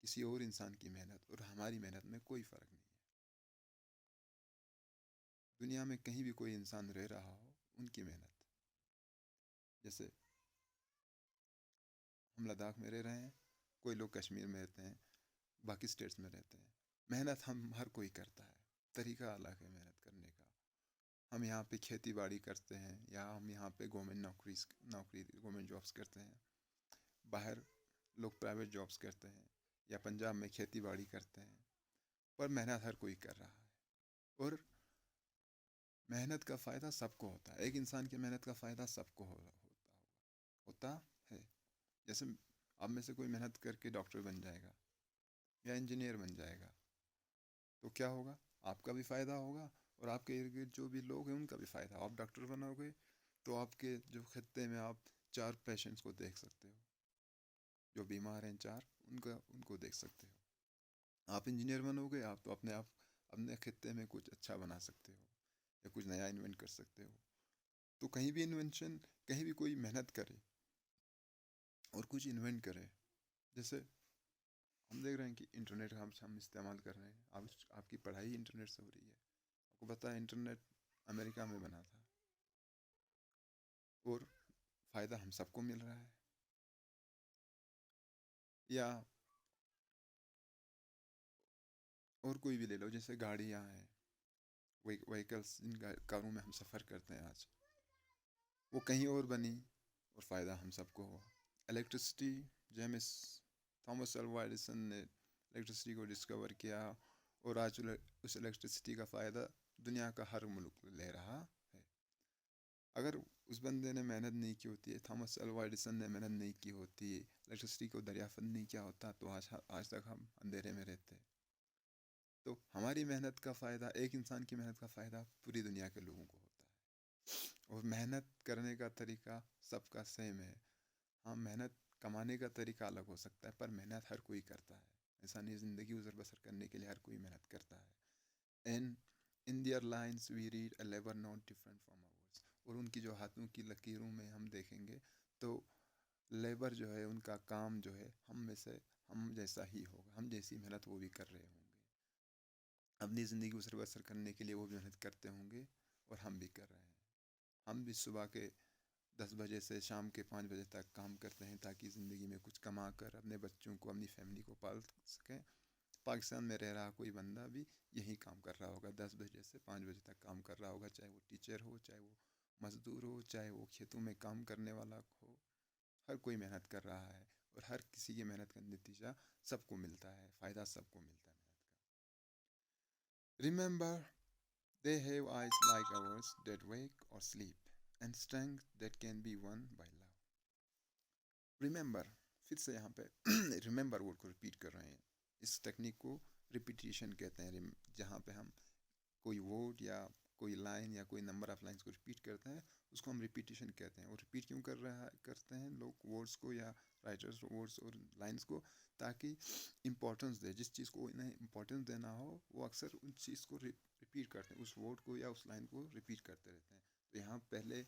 किसी और इंसान की मेहनत और हमारी मेहनत में कोई फ़र्क नहीं है। दुनिया में कहीं भी कोई इंसान रह रहा हो, उनकी मेहनत, जैसे हम लद्दाख में रह रहे हैं, कोई लोग कश्मीर में रहते हैं, बाकी स्टेट्स में रहते हैं, मेहनत हम हर कोई करता है, तरीका अलग है मेहनत करने का। हम यहाँ पे खेती बाड़ी करते हैं, या हम यहाँ पे नौकरी गवर्नमेंट जॉब्स करते हैं, बाहर लोग प्राइवेट जॉब्स करते हैं, या पंजाब में खेती बाड़ी करते हैं, पर मेहनत हर कोई कर रहा है। और मेहनत का फ़ायदा सबको होता है। एक इंसान की मेहनत का फ़ायदा सबको होता है। जैसे आप में से कोई मेहनत करके डॉक्टर बन जाएगा या इंजीनियर बन जाएगा, तो क्या होगा? आपका भी फ़ायदा होगा, और आपके इर्द गिर्द जो भी लोग हैं उनका भी फ़ायदा। आप डॉक्टर बनोगे तो आपके जो खत्ते में आप 4 पेशेंट्स को देख सकते हो, जो बीमार हैं 4, उनको देख सकते हो। आप इंजीनियर बनोगे, आप तो अपने खत्ते में कुछ अच्छा बना सकते हो, या कुछ नया इन्वेंट कर सकते हो। तो कहीं भी इन्वेंशन, कहीं भी कोई मेहनत करे और कुछ इन्वेंट करे, जैसे हम देख रहे हैं कि इंटरनेट हम इस्तेमाल कर रहे हैं, आपकी पढ़ाई इंटरनेट से हो रही है। आपको पता है इंटरनेट अमेरिका में बना था, और फ़ायदा हम सबको मिल रहा है। या और कोई भी ले लो, जैसे गाड़ियाँ हैं, व्हीकल्स, जिन कारों में हम सफ़र करते हैं आज, वो कहीं और बनी और फ़ायदा हम सबको हुआ। Electricity, James Thomas Alva Edison ने इलेक्ट्रिसिटी को डिस्कवर किया, और आज उस इलेक्ट्रिसिटी का फ़ायदा दुनिया का हर मुल्क ले रहा है। अगर उस बंदे ने मेहनत नहीं की होती है, थॉमस अल्वा एडिसन ने मेहनत नहीं की होती, इलेक्ट्रिसिटी को दरियाफ्त नहीं किया होता, तो आज तक हम अंधेरे में रहते। तो हमारी मेहनत का फ़ायदा, एक इंसान की मेहनत का फ़ायदा पूरी दुनिया के लोगों को होता है। और मेहनत करने का तरीका सबका सेम है। हाँ, मेहनत कमाने का तरीका अलग हो सकता है, पर मेहनत हर कोई करता है। इंसानी ज़िंदगी गुजर बसर करने के लिए हर कोई मेहनत करता है। And in their lines we read a labour not different from ours. और उनकी जो हाथों की लकीरों में हम देखेंगे तो लेबर जो है, उनका काम जो है, हम जैसा ही होगा, हम जैसी मेहनत वो भी कर रहे होंगे। अपनी ज़िंदगी गुजर बसर करने के लिए वो भी मेहनत करते होंगे, और हम भी कर रहे हैं। हम भी सुबह के 10 बजे से शाम के 5 बजे तक काम करते हैं, ताकि ज़िंदगी में कुछ कमा कर अपने बच्चों को, अपनी फैमिली को पाल सकें। पाकिस्तान में रह रहा कोई बंदा भी यही काम कर रहा होगा, 10 बजे से 5 बजे तक काम कर रहा होगा, चाहे वो टीचर हो, चाहे वो मज़दूर हो, चाहे वो खेतों में काम करने वाला हो। हर कोई मेहनत कर रहा है, और हर किसी की मेहनत का नतीजा सबको मिलता है, फ़ायदा सबको मिलता है मेहनत का। Remember, they have eyes like ours that wake or sleep, and strength that can be won by love. Remember, फिर से यहाँ पे remember वर्ड को रिपीट कर रहे हैं। इस टेक्निक को रिपीटिशन कहते हैं, जहाँ पे हम कोई वर्ड या कोई लाइन या कोई नंबर ऑफ लाइंस को रिपीट करते हैं, उसको हम रिपीटिशन कहते हैं। और रिपीट क्यों करते हैं लोग वर्ड्स को, या राइटर्स वर्ड्स और लाइंस को? ताकि इम्पोर्टेंस दे, जिस चीज़ को इन्हें इम्पोर्टेंस देना हो, वो अक्सर उस चीज़ को रिपीट करते हैं, उस वर्ड को या उस लाइन को रिपीट करते रहते हैं। तो यहाँ पहले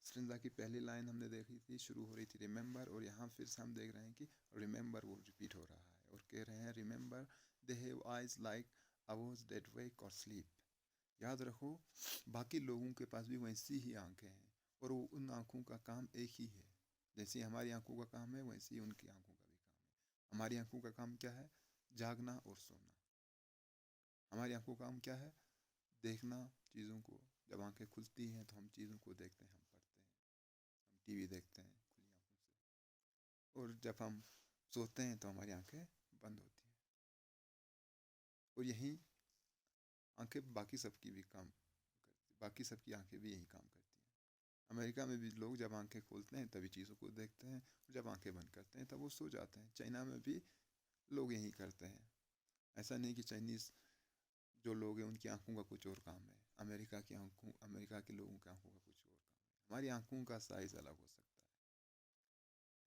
स्ट्रेंजा की पहली लाइन हमने देखी थी, शुरू हो रही थी रिमेंबर, और यहाँ फिर से हम देख रहे हैं कि रिमेंबर वो रिपीट हो रहा है, और कह रहे हैं remember they have eyes like ours that wake और स्लीप। याद रखो, बाकी लोगों के पास भी वैसी ही आंखें हैं, और वो उन आंखों का काम एक ही है। जैसे हमारी आंखों का काम है, वैसे ही उनकी आंखों का भी काम है। हमारी आंखों का काम क्या है? जागना और सोना। हमारी आंखों का काम क्या है? देखना चीज़ों को। जब आंखें खुलती हैं तो हम चीज़ों को देखते हैं, हम पढ़ते हैं, हम टीवी देखते हैं खुली आंखों से। और जब हम सोते हैं तो हमारी आंखें बंद होती हैं। और यही आंखें बाकी सबकी भी काम करती, बाकी सबकी आंखें भी यही काम करती हैं। अमेरिका में भी लोग जब आंखें खोलते हैं तभी चीज़ों को देखते हैं, जब आंखें बंद करते हैं तब वो सो जाते हैं। चाइना में भी लोग यही करते हैं। ऐसा नहीं कि चाइनीज़ जो लोग हैं उनकी आंखों का कुछ और काम है, अमेरिका के लोगों की आंखों का कुछ और काम है। हमारी आंखों का साइज़ अलग हो सकता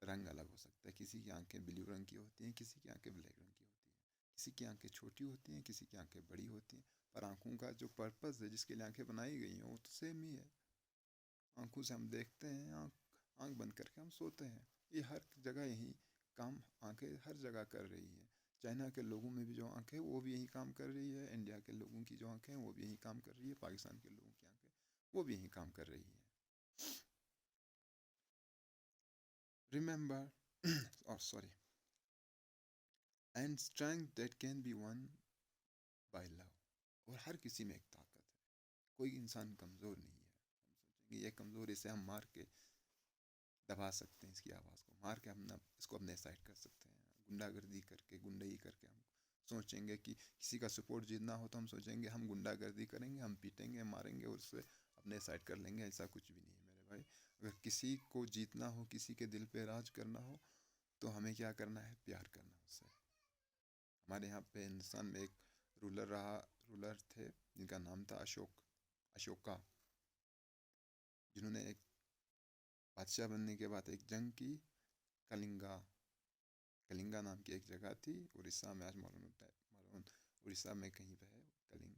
है, रंग अलग हो सकता है। किसी की आंखें ब्लू रंग की होती हैं, किसी की आंखें ब्लैक रंग की होती हैं, किसी की आंखें छोटी होती हैं, किसी की आंखें बड़ी होती हैं। पर आंखों का जो पर्पज़ है, जिसके लिए आंखें बनाई गई हैं, वो तो सेम ही है। आंखों से हम देखते हैं, आंख बंद करके हम सोते हैं। ये हर जगह यही काम आंखें हर जगह कर रही हैं। चाइना के लोगों में भी जो आंखें हैं वो भी यही काम कर रही है, इंडिया के लोगों की जो आंखें हैं वो भी यही काम कर रही है, पाकिस्तान के लोगों की आंखें वो भी यही काम कर रही हैं। रिमेंबर और sorry and strength that can be one by love. और हर किसी में एक ताकत है, कोई इंसान कमज़ोर नहीं है। हम सोचेंगे ये कमज़ोर, इसे हम मार के दबा सकते हैं, इसकी आवाज़ को मार के हम ना इसको अपने साइड कर सकते हैं। गुंडागर्दी करके, गुंडई करके हम सोचेंगे कि किसी का सपोर्ट जीतना हो तो हम सोचेंगे हम गुंडागर्दी करेंगे, हम पीटेंगे, मारेंगे और उससे अपने साइड कर लेंगे। ऐसा कुछ भी नहीं है मेरे भाई। अगर किसी को जीतना हो, किसी के दिल पे राज करना हो, तो हमें क्या करना है? प्यार करना उससे। हमारे यहाँ पे हिंदुस्तान में एक रूलर थे जिनका नाम था अशोका, जिन्होंने एक बादशाह बनने के बाद एक जंग की। कलिंगा कलिंगा नाम की एक जगह थी उड़ीसा में, आज मालूम उड़ीसा में कहीं पे है कलिंग।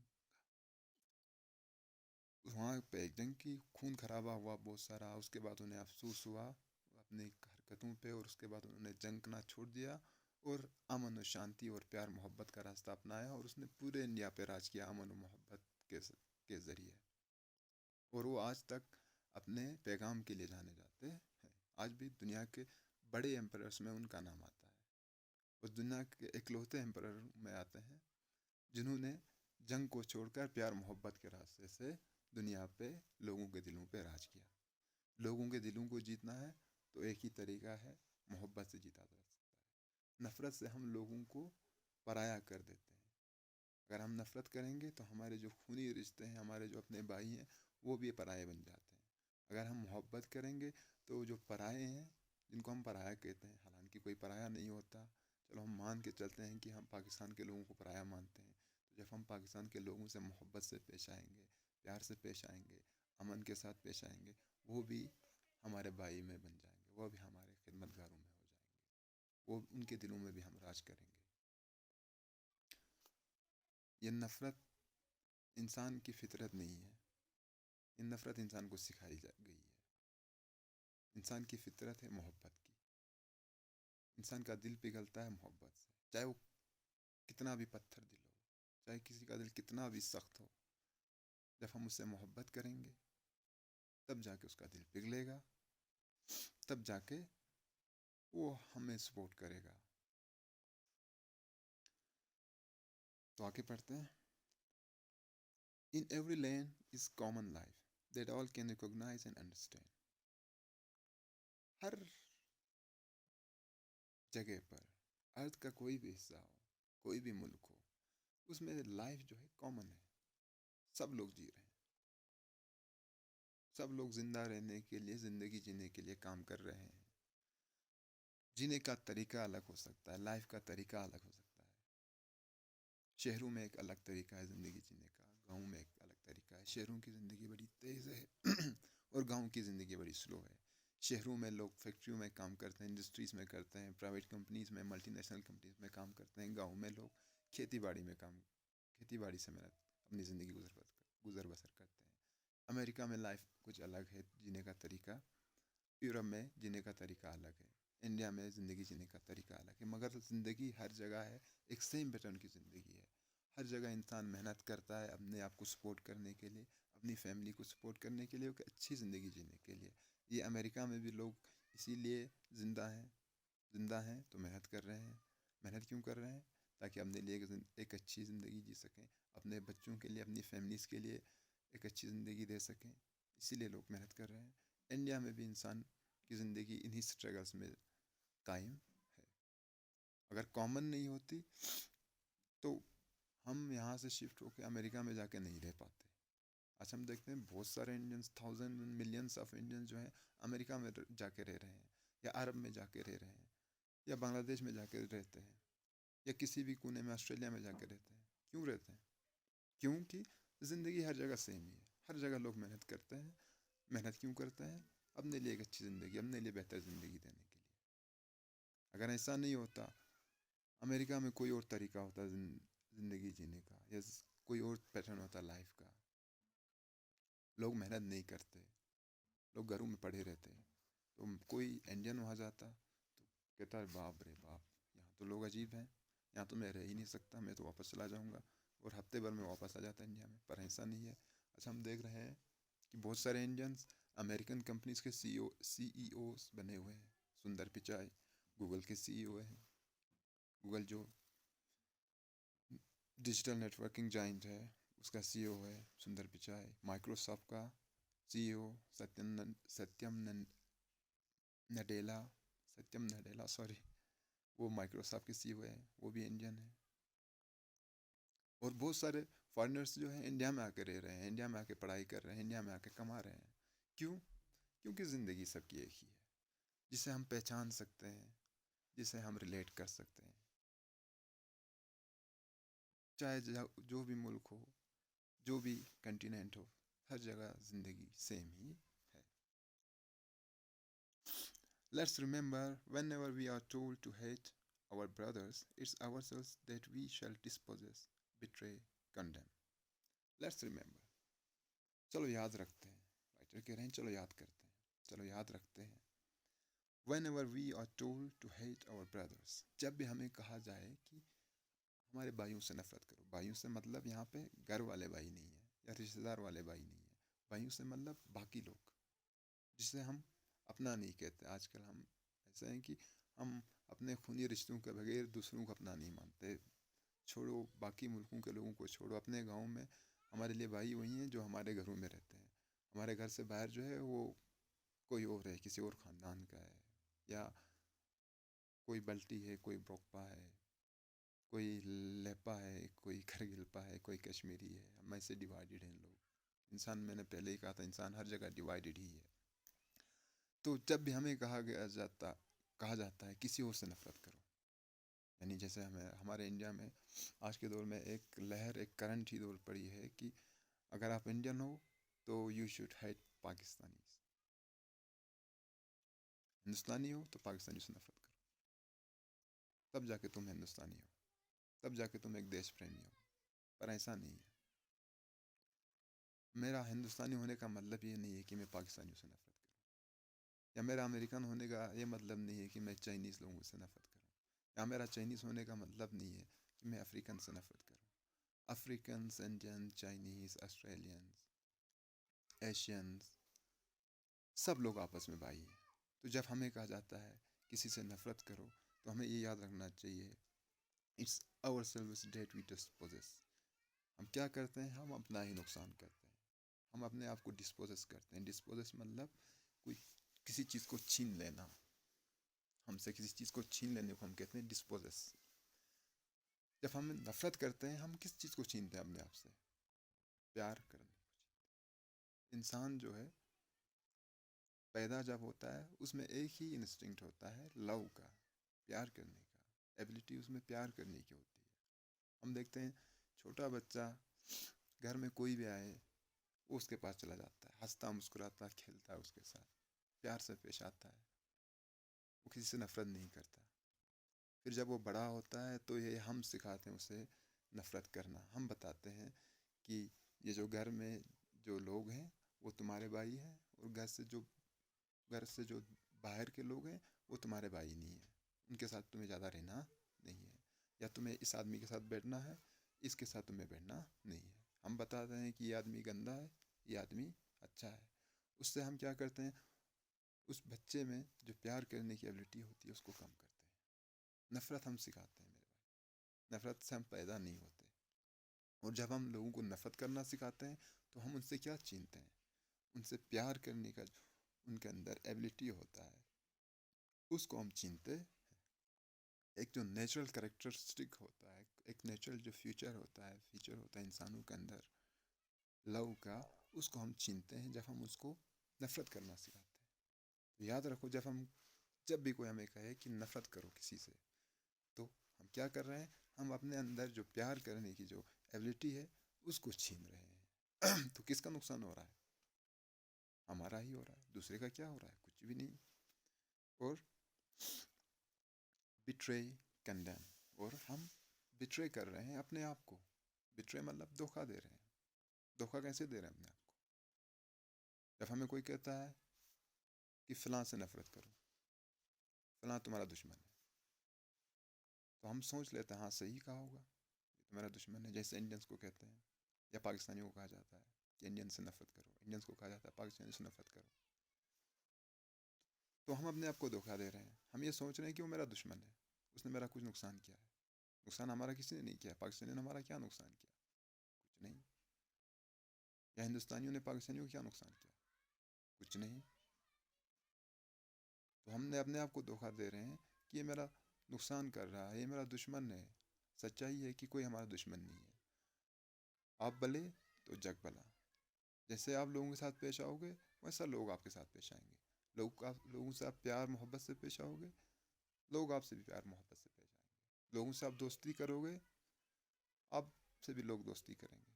वहाँ पे एक जंग की, खून खराबा हुआ बहुत सारा। उसके बाद उन्हें अफसोस हुआ अपनी हरकतों पे, और उसके बाद उन्होंने जंग करना छोड़ दिया और अमन और शांति और प्यार मोहब्बत का रास्ता अपनाया, और उसने पूरे इंडिया पे राज किया अमन और मोहब्बत के ज़रिए। और वो आज तक अपने पैगाम के लिए जाने जाते हैं। आज भी दुनिया के बड़े एम्परर्स में उनका नाम आता है। उस दुनिया के इकलौते एम्परर में आते हैं जिन्होंने जंग को छोड़कर प्यार मोहब्बत के रास्ते से दुनिया पे लोगों के दिलों पे राज किया। लोगों के दिलों को जीतना है तो एक ही तरीका है, मोहब्बत से जीता जा सकता है। नफ़रत से हम लोगों को पराया कर देते हैं। अगर हम नफ़रत करेंगे तो हमारे जो खूनी रिश्ते हैं, हमारे जो अपने भाई हैं, वो भी पराये बन जाते हैं। अगर हम मोहब्बत करेंगे तो जो पराये हैं, जिनको हम पराया कहते हैं, हालांकि कोई पराया नहीं होता, चलो हम मान के चलते हैं कि हम पाकिस्तान के लोगों को पराया मानते हैं, तो जब हम पाकिस्तान के लोगों से मोहब्बत से पेश आएंगे, प्यार से पेश आएंगे, अमन के साथ पेश आएंगे, वो भी हमारे भाई में बन जाएंगे, वो भी हमारे खिदमतगारों में हो जाएंगे, वो उनके दिलों में भी हम राज करेंगे। ये नफ़रत इंसान की फितरत नहीं है, ये नफ़रत इंसान को सिखाई जा गई है। इंसान की फितरत है मोहब्बत की। इंसान का दिल पिघलता है मोहब्बत से, चाहे वो कितना भी पत्थर दिल हो, चाहे किसी का दिल कितना भी सख्त हो। जब हम उससे मोहब्बत करेंगे तब जाके उसका दिल पिघलेगा, तब जाके वो हमें सपोर्ट करेगा। तो आगे पढ़ते हैं। In every land is common life that all can recognise and understand. हर जगह पर, अर्थ का कोई भी हिस्सा हो, कोई भी मुल्क हो, उसमें लाइफ जो है कॉमन है। सब लोग जी रहे हैं, सब लोग जिंदा रहने के लिए, ज़िंदगी जीने के लिए काम कर रहे हैं। जीने का तरीका अलग हो सकता है, लाइफ का तरीका अलग हो सकता है। शहरों में एक अलग तरीका है ज़िंदगी जीने का, गाँव में एक अलग तरीका है। शहरों की ज़िंदगी बड़ी तेज़ है और गाँव की ज़िंदगी बड़ी स्लो है। शहरों में लोग फैक्ट्रियों में काम करते हैं, इंडस्ट्रीज़ में करते हैं, प्राइवेट कंपनीज़ में, मल्टीनेशनल कंपनीज़ में काम करते हैं। गाँव में लोग खेती बाड़ी में खेती बाड़ी से मेहनत अपनी ज़िंदगी गुजर बसर करते हैं। अमेरिका में लाइफ कुछ अलग है, जीने का तरीका। यूरोप में जीने का तरीका अलग है। इंडिया में ज़िंदगी जीने का तरीका अलग है, मगर ज़िंदगी हर जगह है, एक सेम पैटर्न की ज़िंदगी है। हर जगह इंसान मेहनत करता है अपने आप को सपोर्ट करने के लिए, अपनी फैमिली को सपोर्ट करने के लिए, एक अच्छी ज़िंदगी जीने के लिए। ये अमेरिका में भी लोग इसीलिए ज़िंदा हैं तो मेहनत कर रहे हैं। मेहनत क्यों कर रहे हैं? ताकि अपने लिए एक अच्छी ज़िंदगी जी सकें, अपने बच्चों के लिए, अपनी फैमिलीज़ के लिए एक अच्छी ज़िंदगी दे सकें, इसीलिए लोग मेहनत कर रहे हैं। इंडिया में भी इंसान की ज़िंदगी इन्हीं स्ट्रगल्स में कायम है। अगर कॉमन नहीं होती तो हम यहाँ से शिफ्ट होकर अमेरिका में जाके नहीं रह पाते। आज हम देखते हैं बहुत सारे Indians, thousand millions of Indians जो हैं अमेरिका में जाके रह रहे हैं, या अरब में जाके रह रहे हैं, या बांग्लादेश में जाके रहते हैं, या किसी भी कोने में ऑस्ट्रेलिया में जाके रहते हैं। क्यों रहते हैं? क्योंकि ज़िंदगी हर जगह सेम ही है, हर जगह लोग मेहनत करते हैं। मेहनत क्यों करते हैं? अपने लिए एक अच्छी ज़िंदगी, अपने लिए बेहतर ज़िंदगी देने के लिए। अगर ऐसा नहीं होता, अमेरिका में कोई और तरीका होता ज़िंदगी जीने का, या कोई और पैटर्न होता लाइफ का। लोग मेहनत नहीं करते, लोग घरों में पड़े रहते हैं। तो कोई इंडियन वहाँ जाता तो कहता है बाप रे बाप, यहाँ तो लोग अजीब हैं, यहाँ तो मैं रह ही नहीं सकता, मैं तो वापस चला जाऊँगा। और हफ्ते भर में वापस आ जाता है इंडिया में। पर ऐसा नहीं है। अच्छा, हम देख रहे हैं कि बहुत सारे इंडियंस अमेरिकन कंपनीज के सीईओ बने हुए हैं। सुंदर पिचाई गूगल के सीईओ हैं। गूगल जो डिजिटल नेटवर्किंग जाइंट है उसका सीईओ है सुंदर पिचाई। माइक्रोसॉफ्ट का सीईओ नडेला सत्यम नडेला सॉरी, वो माइक्रोसॉफ्ट के सीईओ है, वो भी इंडियन है। और बहुत सारे फॉरेनर्स जो हैं इंडिया में आके रह रहे हैं, इंडिया में आके पढ़ाई कर रहे हैं, इंडिया में आके कमा रहे हैं। क्यों? क्योंकि ज़िंदगी सबकी एक ही है, जिसे हम पहचान सकते हैं, जिसे हम रिलेट कर सकते हैं। चाहे जो भी मुल्क हो, जो भी कंटिनेंट हो, हर जगह ज़िंदगी सेम ही है। Let's remember, whenever we are told to hate our brothers, it's ourselves that we shall dispossess, betray, condemn. Let's remember. चलो याद रखते हैं। राइटर कह रहे हैं चलो याद करते हैं, चलो याद रखते हैं। Whenever we are told to hate our brothers, जब भी हमें कहा जाए कि हमारे भाइयों से नफरत करो। भाइयों से मतलब यहाँ पे घर वाले भाई नहीं है, या रिश्तेदार वाले भाई नहीं है। भाइयों से मतलब बाकी लोग, जिसे हम अपना नहीं कहते। आजकल हम ऐसे हैं कि हम अपने खूनी रिश्तों के बगैर दूसरों को अपना नहीं मानते। छोड़ो बाकी मुल्कों के लोगों को, छोड़ो, अपने गांव में हमारे लिए भाई वही हैं जो हमारे घरों में रहते हैं। हमारे घर से बाहर जो है वो कोई और है, किसी और ख़ानदान का है, या कोई बल्टी है, कोई ब्रोकपा है, कोई लेपा है, कोई करगिलपा है, कोई कश्मीरी है। हम ऐसे डिवाइडेड हैं लोग। इंसान, मैंने पहले ही कहा था, इंसान हर जगह डिवाइडेड ही है। तो जब भी हमें कहा जाता है किसी और से नफरत करो, यानी जैसे हमें हमारे इंडिया में आज के दौर में एक लहर, एक करंट ही दौर पड़ी है कि अगर आप इंडियन हो तो यू शुड हेट पाकिस्तानी, हिंदुस्तानी हो तो पाकिस्तानी से नफरत करो, तब जाके तुम हिंदुस्तानी हो, तब जाके तुम एक देश प्रेमी हो। पर ऐसा नहीं है। मेरा हिंदुस्तानी होने का मतलब ये नहीं है कि मैं पाकिस्तानियों से नफरत करूँ, या मेरा अमेरिकन होने का ये मतलब नहीं है कि मैं चाइनीज़ लोगों से नफरत करूँ, या मेरा चाइनीज़ होने का मतलब नहीं है कि मैं अफ्रीकन से नफरत करूँ। African, Indian, Chinese, Australians, Asians, सब लोग आपस में भाई हैं। तो जब हमें कहा जाता है किसी से नफरत करो, तो हमें ये याद रखना चाहिए, it's ourselves that we dispossess. हम क्या करते हैं? हम अपना ही नुकसान करते हैं, हम अपने आप को डिस्पोजेस करते हैं। डिस्पोजेस मतलब कोई किसी चीज़ को छीन लेना। हमसे किसी चीज़ को छीन लेने को हम कहते हैं डिस्पोजेस। जब हम नफरत करते हैं, हम किस चीज़ को छीनते हैं अपने आप से? प्यार करने को छीनते हैं। इंसान जो है पैदा जब होता है, उसमें एक ही इंस्टिंक्ट होता है, लव का, प्यार करने का। एबिलिटी उसमें प्यार करने की होती है। हम देखते हैं छोटा बच्चा, घर में कोई भी आए वो उसके पास चला जाता है, हंसता मुस्कुराता खेलता है उसके साथ, प्यार से पेश आता है, वो किसी से नफरत नहीं करता। फिर जब वो बड़ा होता है तो ये हम सिखाते हैं उसे नफरत करना। हम बताते हैं कि ये जो घर में जो लोग हैं वो तुम्हारे भाई हैं, और घर से जो बाहर के लोग हैं वो तुम्हारे भाई नहीं हैं, उनके साथ तुम्हें ज़्यादा रहना नहीं है, या तुम्हें इस आदमी के साथ बैठना है, इसके साथ तुम्हें बैठना नहीं है। हम बताते हैं कि ये आदमी गंदा है, ये आदमी अच्छा है। उससे हम क्या करते हैं? उस बच्चे में जो प्यार करने की एबिलिटी होती है उसको कम करते हैं। नफ़रत हम सिखाते हैं मेरे भाई, नफ़रत से हम पैदा नहीं होते। और जब हम लोगों को नफ़रत करना सिखाते हैं तो हम उनसे क्या छीनते हैं? उनसे प्यार करने का जो उनके अंदर एबिलिटी होता है उसको हम छीनते हैं। एक जो नेचुरल करेक्टरिस्टिक होता है, एक नेचुरल जो फीचर होता है इंसानों के अंदर, लव का, उसको हम छीनते हैं जब हम उसको नफ़रत करना सिखाते हैं। तो याद रखो, जब भी कोई हमें कहे कि नफ़रत करो किसी से, तो हम क्या कर रहे हैं, हम अपने अंदर जो प्यार करने की जो एबिलिटी है उसको छीन रहे हैं। तो किसका नुकसान हो रहा है? हमारा ही हो रहा है। दूसरे का क्या हो रहा है? कुछ भी नहीं। और बिट्रे, कंडेम, और हम बिट्रे कर रहे हैं अपने आप को। बिट्रे मतलब धोखा दे रहे हैं। धोखा कैसे दे रहे हैं अपने आप को? जब हमें कोई कहता है कि फ़लाँ से नफ़रत करो, फ़लाँ तुम्हारा दुश्मन है, तो हम सोच लेते हैं हाँ सही कहा होगा, ये तो मेरा दुश्मन है। जैसे इंडियंस को कहते हैं या पाकिस्तानियों को कहा जाता है कि इंडियन से नफ़रत करो, इंडियंस को कहा जाता है पाकिस्तानी से नफ़रत करो। तो हम अपने आप को धोखा दे रहे हैं। हम ये सोच रहे हैं कि वो मेरा दुश्मन है, उसने मेरा कुछ नुकसान किया है। नुकसान हमारा किसी ने नहीं किया। पाकिस्तानी ने हमारा क्या नुकसान किया? कुछ नहीं। या हिंदुस्तानियों ने पाकिस्तानियों को क्या नुकसान किया? कुछ नहीं। तो हमने अपने आप को धोखा दे रहे हैं कि ये मेरा नुकसान कर रहा है, ये मेरा दुश्मन है। सच्चाई है कि कोई हमारा दुश्मन नहीं है। आप भले तो जग भला। जैसे आप लोगों के साथ पेश आओगे, वैसा लोग आपके साथ पेश आएंगे। लोगों से आप प्यार मोहब्बत से पेश आओगे, लोग आपसे भी प्यार मोहब्बत से पेश आएंगे। लोगों से आप दोस्ती करोगे, आपसे भी लोग दोस्ती करेंगे।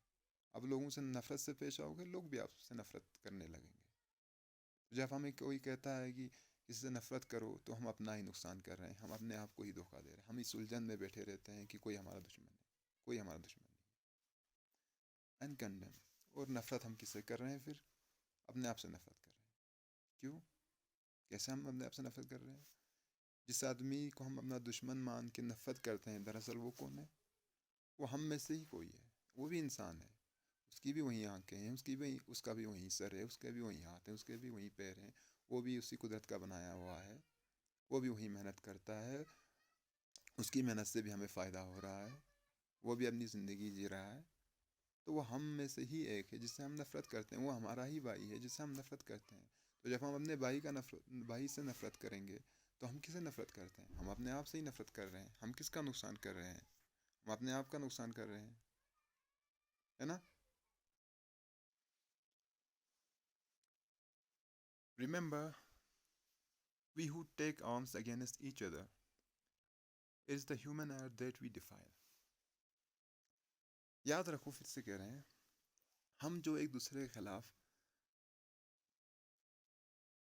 अब लोगों से नफ़रत से पेश आओगे, लोग भी आपसे नफ़रत करने लगेंगे। जब हमें कोई कहता है कि किसी से नफ़रत करो, तो हम अपना ही नुकसान कर रहे हैं, हम अपने आप को ही धोखा दे रहे हैं। हम इस उलझन में बैठे रहते हैं कि कोई हमारा दुश्मन है, कोई हमारा दुश्मन नहीं। अनकंडम। और नफ़रत हम किससे कर रहे हैं फिर? अपने आप से नफ़रत कर रहे हैं। क्यों? कैसे हम अपने आप से नफ़रत कर रहे हैं? जिस आदमी को हम अपना दुश्मन मान के नफ़रत करते हैं, दरअसल वो कौन है? वो हम में से ही कोई है। वो भी इंसान है, उसकी भी वही आंखें हैं, उसका भी वही सर है, उसके भी वही हाथ हैं, उसके भी वही पैर हैं। वो भी उसी कुदरत का बनाया हुआ है। वो भी वही मेहनत करता है, उसकी मेहनत से भी हमें फ़ायदा हो रहा है। वो भी अपनी ज़िंदगी जी रहा है। तो वो हम में से ही एक है जिससे हम नफ़रत करते हैं। वो हमारा ही भाई है जिससे हम नफ़रत करते हैं। तो जब हम अपने भाई से नफ़रत करेंगे, तो हम किसे नफ़रत करते हैं? हम अपने आप से ही नफ़रत कर रहे हैं। हम किसका नुकसान कर रहे हैं? हम अपने आप का नुकसान कर रहे हैं, है ना? Remember, we who take arms against each other is the human error that we defile. याद रखो, फिर से कह रहे हैं, हम जो एक दूसरे के खिलाफ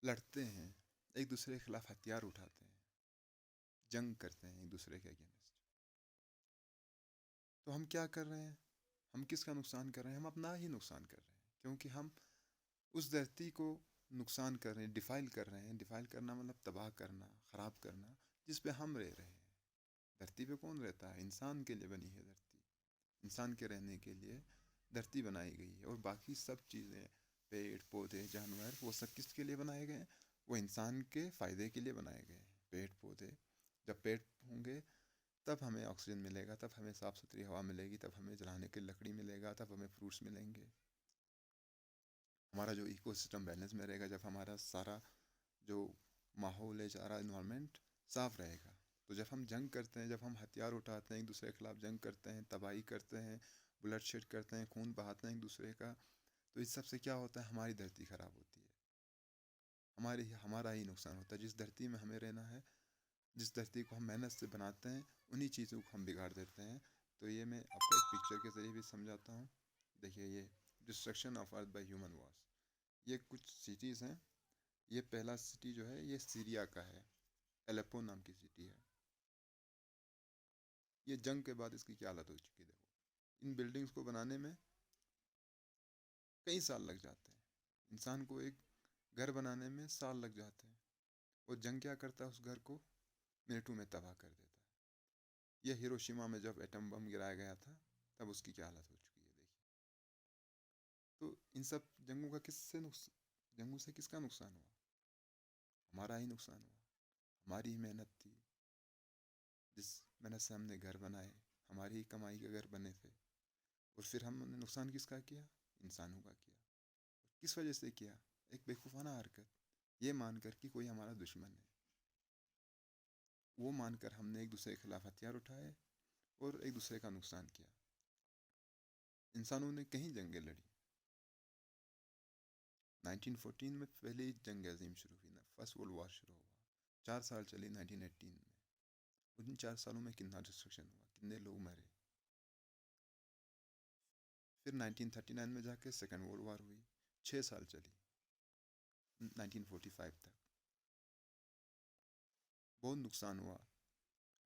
लड़ते हैं, एक दूसरे के खिलाफ हथियार उठाते हैं, जंग करते हैं एक दूसरे के अगेंस्ट, तो हम क्या कर रहे हैं? हम किसका नुकसान कर रहे हैं? हम अपना ही नुकसान कर रहे हैं। क्योंकि हम उस धरती को नुकसान कर रहे हैं, डिफाइल कर रहे हैं। डिफाइल करना मतलब तबाह करना, ख़राब करना, जिस पे हम रह रहे हैं। धरती पे कौन रहता है? इंसान के लिए बनी है धरती। इंसान के रहने के लिए धरती बनाई गई है। और बाकी सब चीज़ें, पेड़ पौधे जानवर, वो सब किसके लिए बनाए गए हैं? वो इंसान के फ़ायदे के लिए बनाए गए हैं। पेड़ पौधे, जब पेड़ होंगे तब हमें ऑक्सीजन मिलेगा, तब हमें साफ़ सुथरी हवा मिलेगी, तब हमें जलाने की लकड़ी मिलेगा, तब हमें फ्रूट्स मिलेंगे। हमारा जो इकोसिस्टम बैलेंस में रहेगा, जब हमारा सारा जो माहौल है, सारा इन्वायरमेंट साफ़ रहेगा। तो जब हम जंग करते हैं, जब हम हथियार उठाते हैं, एक दूसरे के खिलाफ जंग करते हैं, तबाही करते हैं, ब्लड शेड करते हैं, खून बहाते हैं एक दूसरे का, तो इस सब से क्या होता है? हमारी धरती ख़राब होती है, हमारा ही नुकसान होता है। जिस धरती में हमें रहना है, जिस धरती को हम मेहनत से बनाते हैं, उन्हीं चीज़ों को हम बिगाड़ देते हैं। तो ये मैं आपको एक पिक्चर के ज़रिए भी समझाता हूँ। देखिए, ये destruction of earth by human Wars, ये कुछ सिटीज़ हैं। ये पहला सिटी जो है, ये सीरिया का है, एलेप्पो नाम की सिटी है। ये जंग के बाद इसकी क्या हालत हो चुकी है, देखो। इन बिल्डिंग्स को बनाने में कई साल लग जाते हैं। इंसान को एक घर बनाने में साल लग जाते हैं। और जंग क्या करता है? उस घर को मिनटों में तबाह कर देता है। ये हिरोशिमा में जब एटम बम गिराया गया था, तब उसकी क्या हालत हो चुकी है, देखिए। तो इन सब जंगों से किसका नुकसान हुआ? हमारा ही नुकसान हुआ। हमारी ही मेहनत थी, जिस मेहनत से हमने घर बनाए, हमारी ही कमाई के घर बने थे। और फिर हमने नुकसान किसका किया? इंसानों का किया। किस वजह से किया? एक बेवकूफ़ाना हरकत, ये मानकर कि कोई हमारा दुश्मन है। वो मानकर हमने एक दूसरे के खिलाफ हथियार उठाए और एक दूसरे का नुकसान किया। इंसानों ने कहीं जंगें लड़ी, 1914 में पहली जंग अजीम शुरू हुई ना, फर्स्ट वर्ल्ड वॉर शुरू हुआ, 4 साल चली 1918 में। उन 4 सालों में कितना डिस्ट्रक्शन हुआ, कितने लोग मरे। फिर 1939 में जाके सेकेंड वर्ल्ड वॉर हुई, 6 साल चली, 1945 तक। बहुत नुकसान हुआ,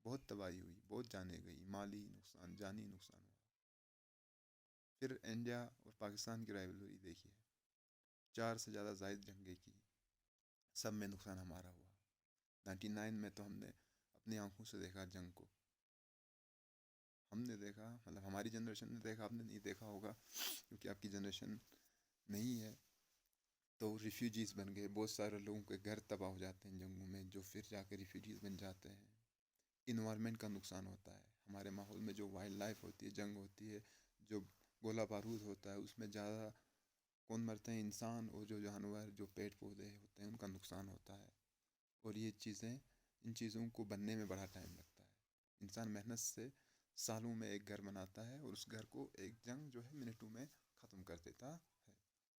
बहुत तबाही हुई, बहुत जाने गई, माली नुकसान, जानी नुकसान हुआ। फिर इंडिया और पाकिस्तान की राइवलरी देखिए, 4 से ज़्यादा जायद जंगें की, सब में नुकसान हमारा हुआ। 99 में तो हमने अपनी आंखों से देखा जंग को, हमने देखा, मतलब हमारी जनरेशन ने देखा, आपने नहीं देखा होगा क्योंकि आपकी जनरेशन नहीं है। तो रिफ्यूजीज़ बन गए, बहुत सारे लोगों के घर तबाह हो जाते हैं जंगों में, जो फिर जाकर रिफ्यूजीज़ बन जाते हैं। इन्वायरमेंट का नुकसान होता है, हमारे माहौल में जो वाइल्ड लाइफ होती है, जंग होती है, जो गोला बारूद होता है, उसमें ज़्यादा कौन मरते हैं, इंसान और जो जानवर, जो पेड़ पौधे होते हैं, उनका नुकसान होता है। और ये चीज़ें, इन चीज़ों को बनने में बड़ा टाइम लगता है। इंसान मेहनत से सालों में एक घर बनाता है और उस घर को एक जंग जो है मिनटों में ख़त्म कर देता है।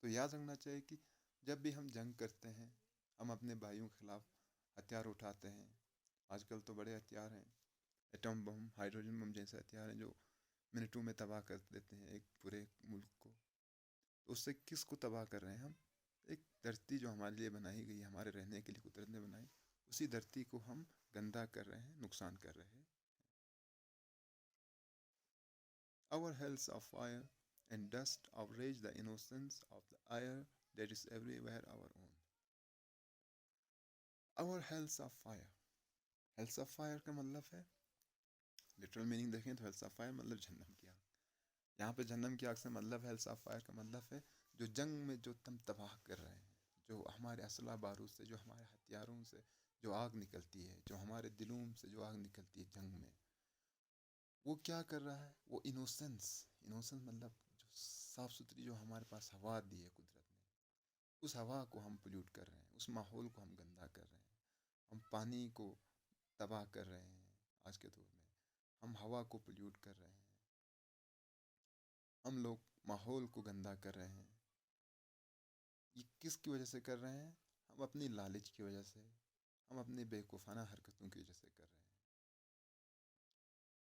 तो याद रखना चाहिए कि जब भी हम जंग करते हैं, हम अपने भाइयों के खिलाफ हथियार उठाते हैं। आजकल तो बड़े हथियार हैं, एटम बम, हाइड्रोजन बम जैसे हथियार हैं जो मिनटों में तबाह कर देते हैं एक पूरे मुल्क को। तो उससे किसको तबाह कर रहे हैं हम? एक धरती जो हमारे लिए बनाई गई, हमारे रहने के लिए कुदरत ने बनाई, उसी धरती को हम गंदा कर रहे हैं, नुकसान कर रहे हैं। Our hells of fire and dust outrage the innocence of the air that is everywhere our own. Our hells of fire. Hells of fire का मतलब है, लिटरल मीनिंग देखें तो हेल्स ऑफ फायर मतलब जहन्नम की आग। यहाँ पे जहन्नम की आग से मतलब, हेल्स ऑफ फायर का मतलब है जो जंग में जो तुम तबाह कर रहे हैं, जो हमारे असला बारूद से, जो हमारे हथियारों से जो आग निकलती है, जो हमारे दिलों से जो आग निकलती है जंग में, वो क्या कर रहा है? वो इनोसेंस, इनोसेंस मतलब जो साफ़ सुथरी जो हमारे पास हवा दी है कुदरत ने, उस हवा को हम पोल्यूट कर रहे हैं, उस माहौल को हम गंदा कर रहे हैं। हम पानी को तबाह कर रहे हैं आज के दौर में, हम हवा को पोल्यूट कर रहे हैं, हम लोग माहौल को गंदा कर रहे हैं। ये किसकी वजह से कर रहे हैं? हम अपनी लालच की वजह से, हम अपनी बेवकूफ़ाना हरकतों की वजह से कर रहे हैं।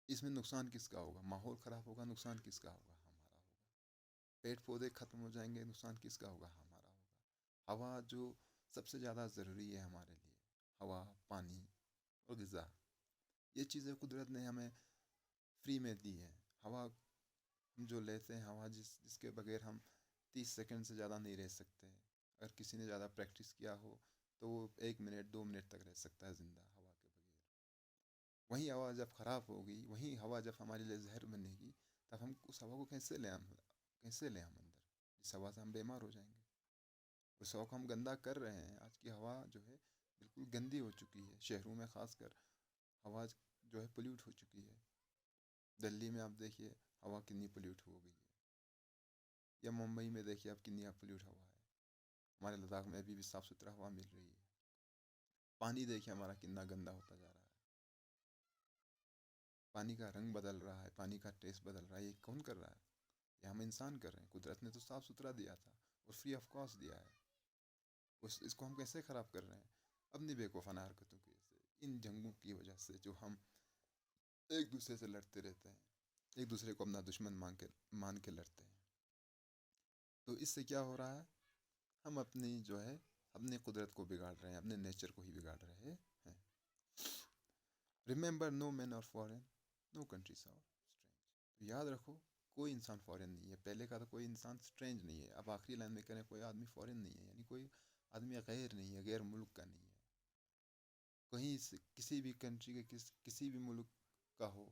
इसमें नुकसान किसका होगा? माहौल ख़राब होगा, नुकसान किसका होगा? हमारा होगा। पेड़ पौधे ख़त्म हो जाएंगे, नुकसान किसका होगा? हमारा होगा। हवा जो सबसे ज़्यादा ज़रूरी है हमारे लिए, हवा, पानी और ग़िज़ा, ये चीज़ें कुदरत ने हमें फ्री में दी है। हवा हम जो लेते हैं, हवा जिसके बगैर हम 30 सेकंड से ज़्यादा नहीं रह सकते। अगर किसी ने ज़्यादा प्रैक्टिस किया हो तो वो 1 मिनट 2 मिनट तक रह सकता है ज़िंदा हवा के बगैर। वही हवा जब ख़राब होगी, वही हवा जब हमारे लिए जहर बनेगी, तब हम उस हवा को कैसे लें हम अंदर? इस हवा से हम बीमार हो जाएंगे। उस हवा को हम गंदा कर रहे हैं। आज की हवा जो है बिल्कुल गंदी हो चुकी है। शहरों में ख़ासकर हवा जो है पोल्यूट हो चुकी है। दिल्ली में आप देखिए हवा कितनी पोल्यूट हो गई है, या मुंबई में देखिए आप कितनी पोल्यूट हवा है। हमारे लद्दाख में अभी भी साफ़ सुथरा हवा मिल रही है। पानी देखिए हमारा कितना गंदा होता जा रहा है, पानी का रंग बदल रहा है, पानी का टेस्ट बदल रहा है। ये कौन कर रहा है? ये हम इंसान कर रहे हैं। कुदरत ने तो साफ़ सुथरा दिया था और फ्री ऑफ कॉस्ट दिया है, इसको हम कैसे ख़राब कर रहे हैं? अपनी बेवकूफ़ाना हरकतों की वजह से, इन जंगों की वजह से, जो हम एक दूसरे से लड़ते रहते हैं, एक दूसरे को अपना दुश्मन मान के लड़ते हैं। तो इससे क्या हो रहा है? हम अपनी जो है अपनी कुदरत को बिगाड़ रहे हैं, अपने नेचर को ही बिगाड़ रहे हैं। Remember, no man are foreign, no countries are strange. तो याद रखो, कोई इंसान फॉरेन नहीं है। पहले का तो कोई इंसान स्ट्रेंज नहीं है, अब आखिरी लाइन में कह रहे हैं कोई आदमी फॉरेन नहीं है, यानी कोई आदमी गैर नहीं है, गैर मुल्क का नहीं है। कहीं से किसी भी कंट्री के किसी भी मुल्क का हो,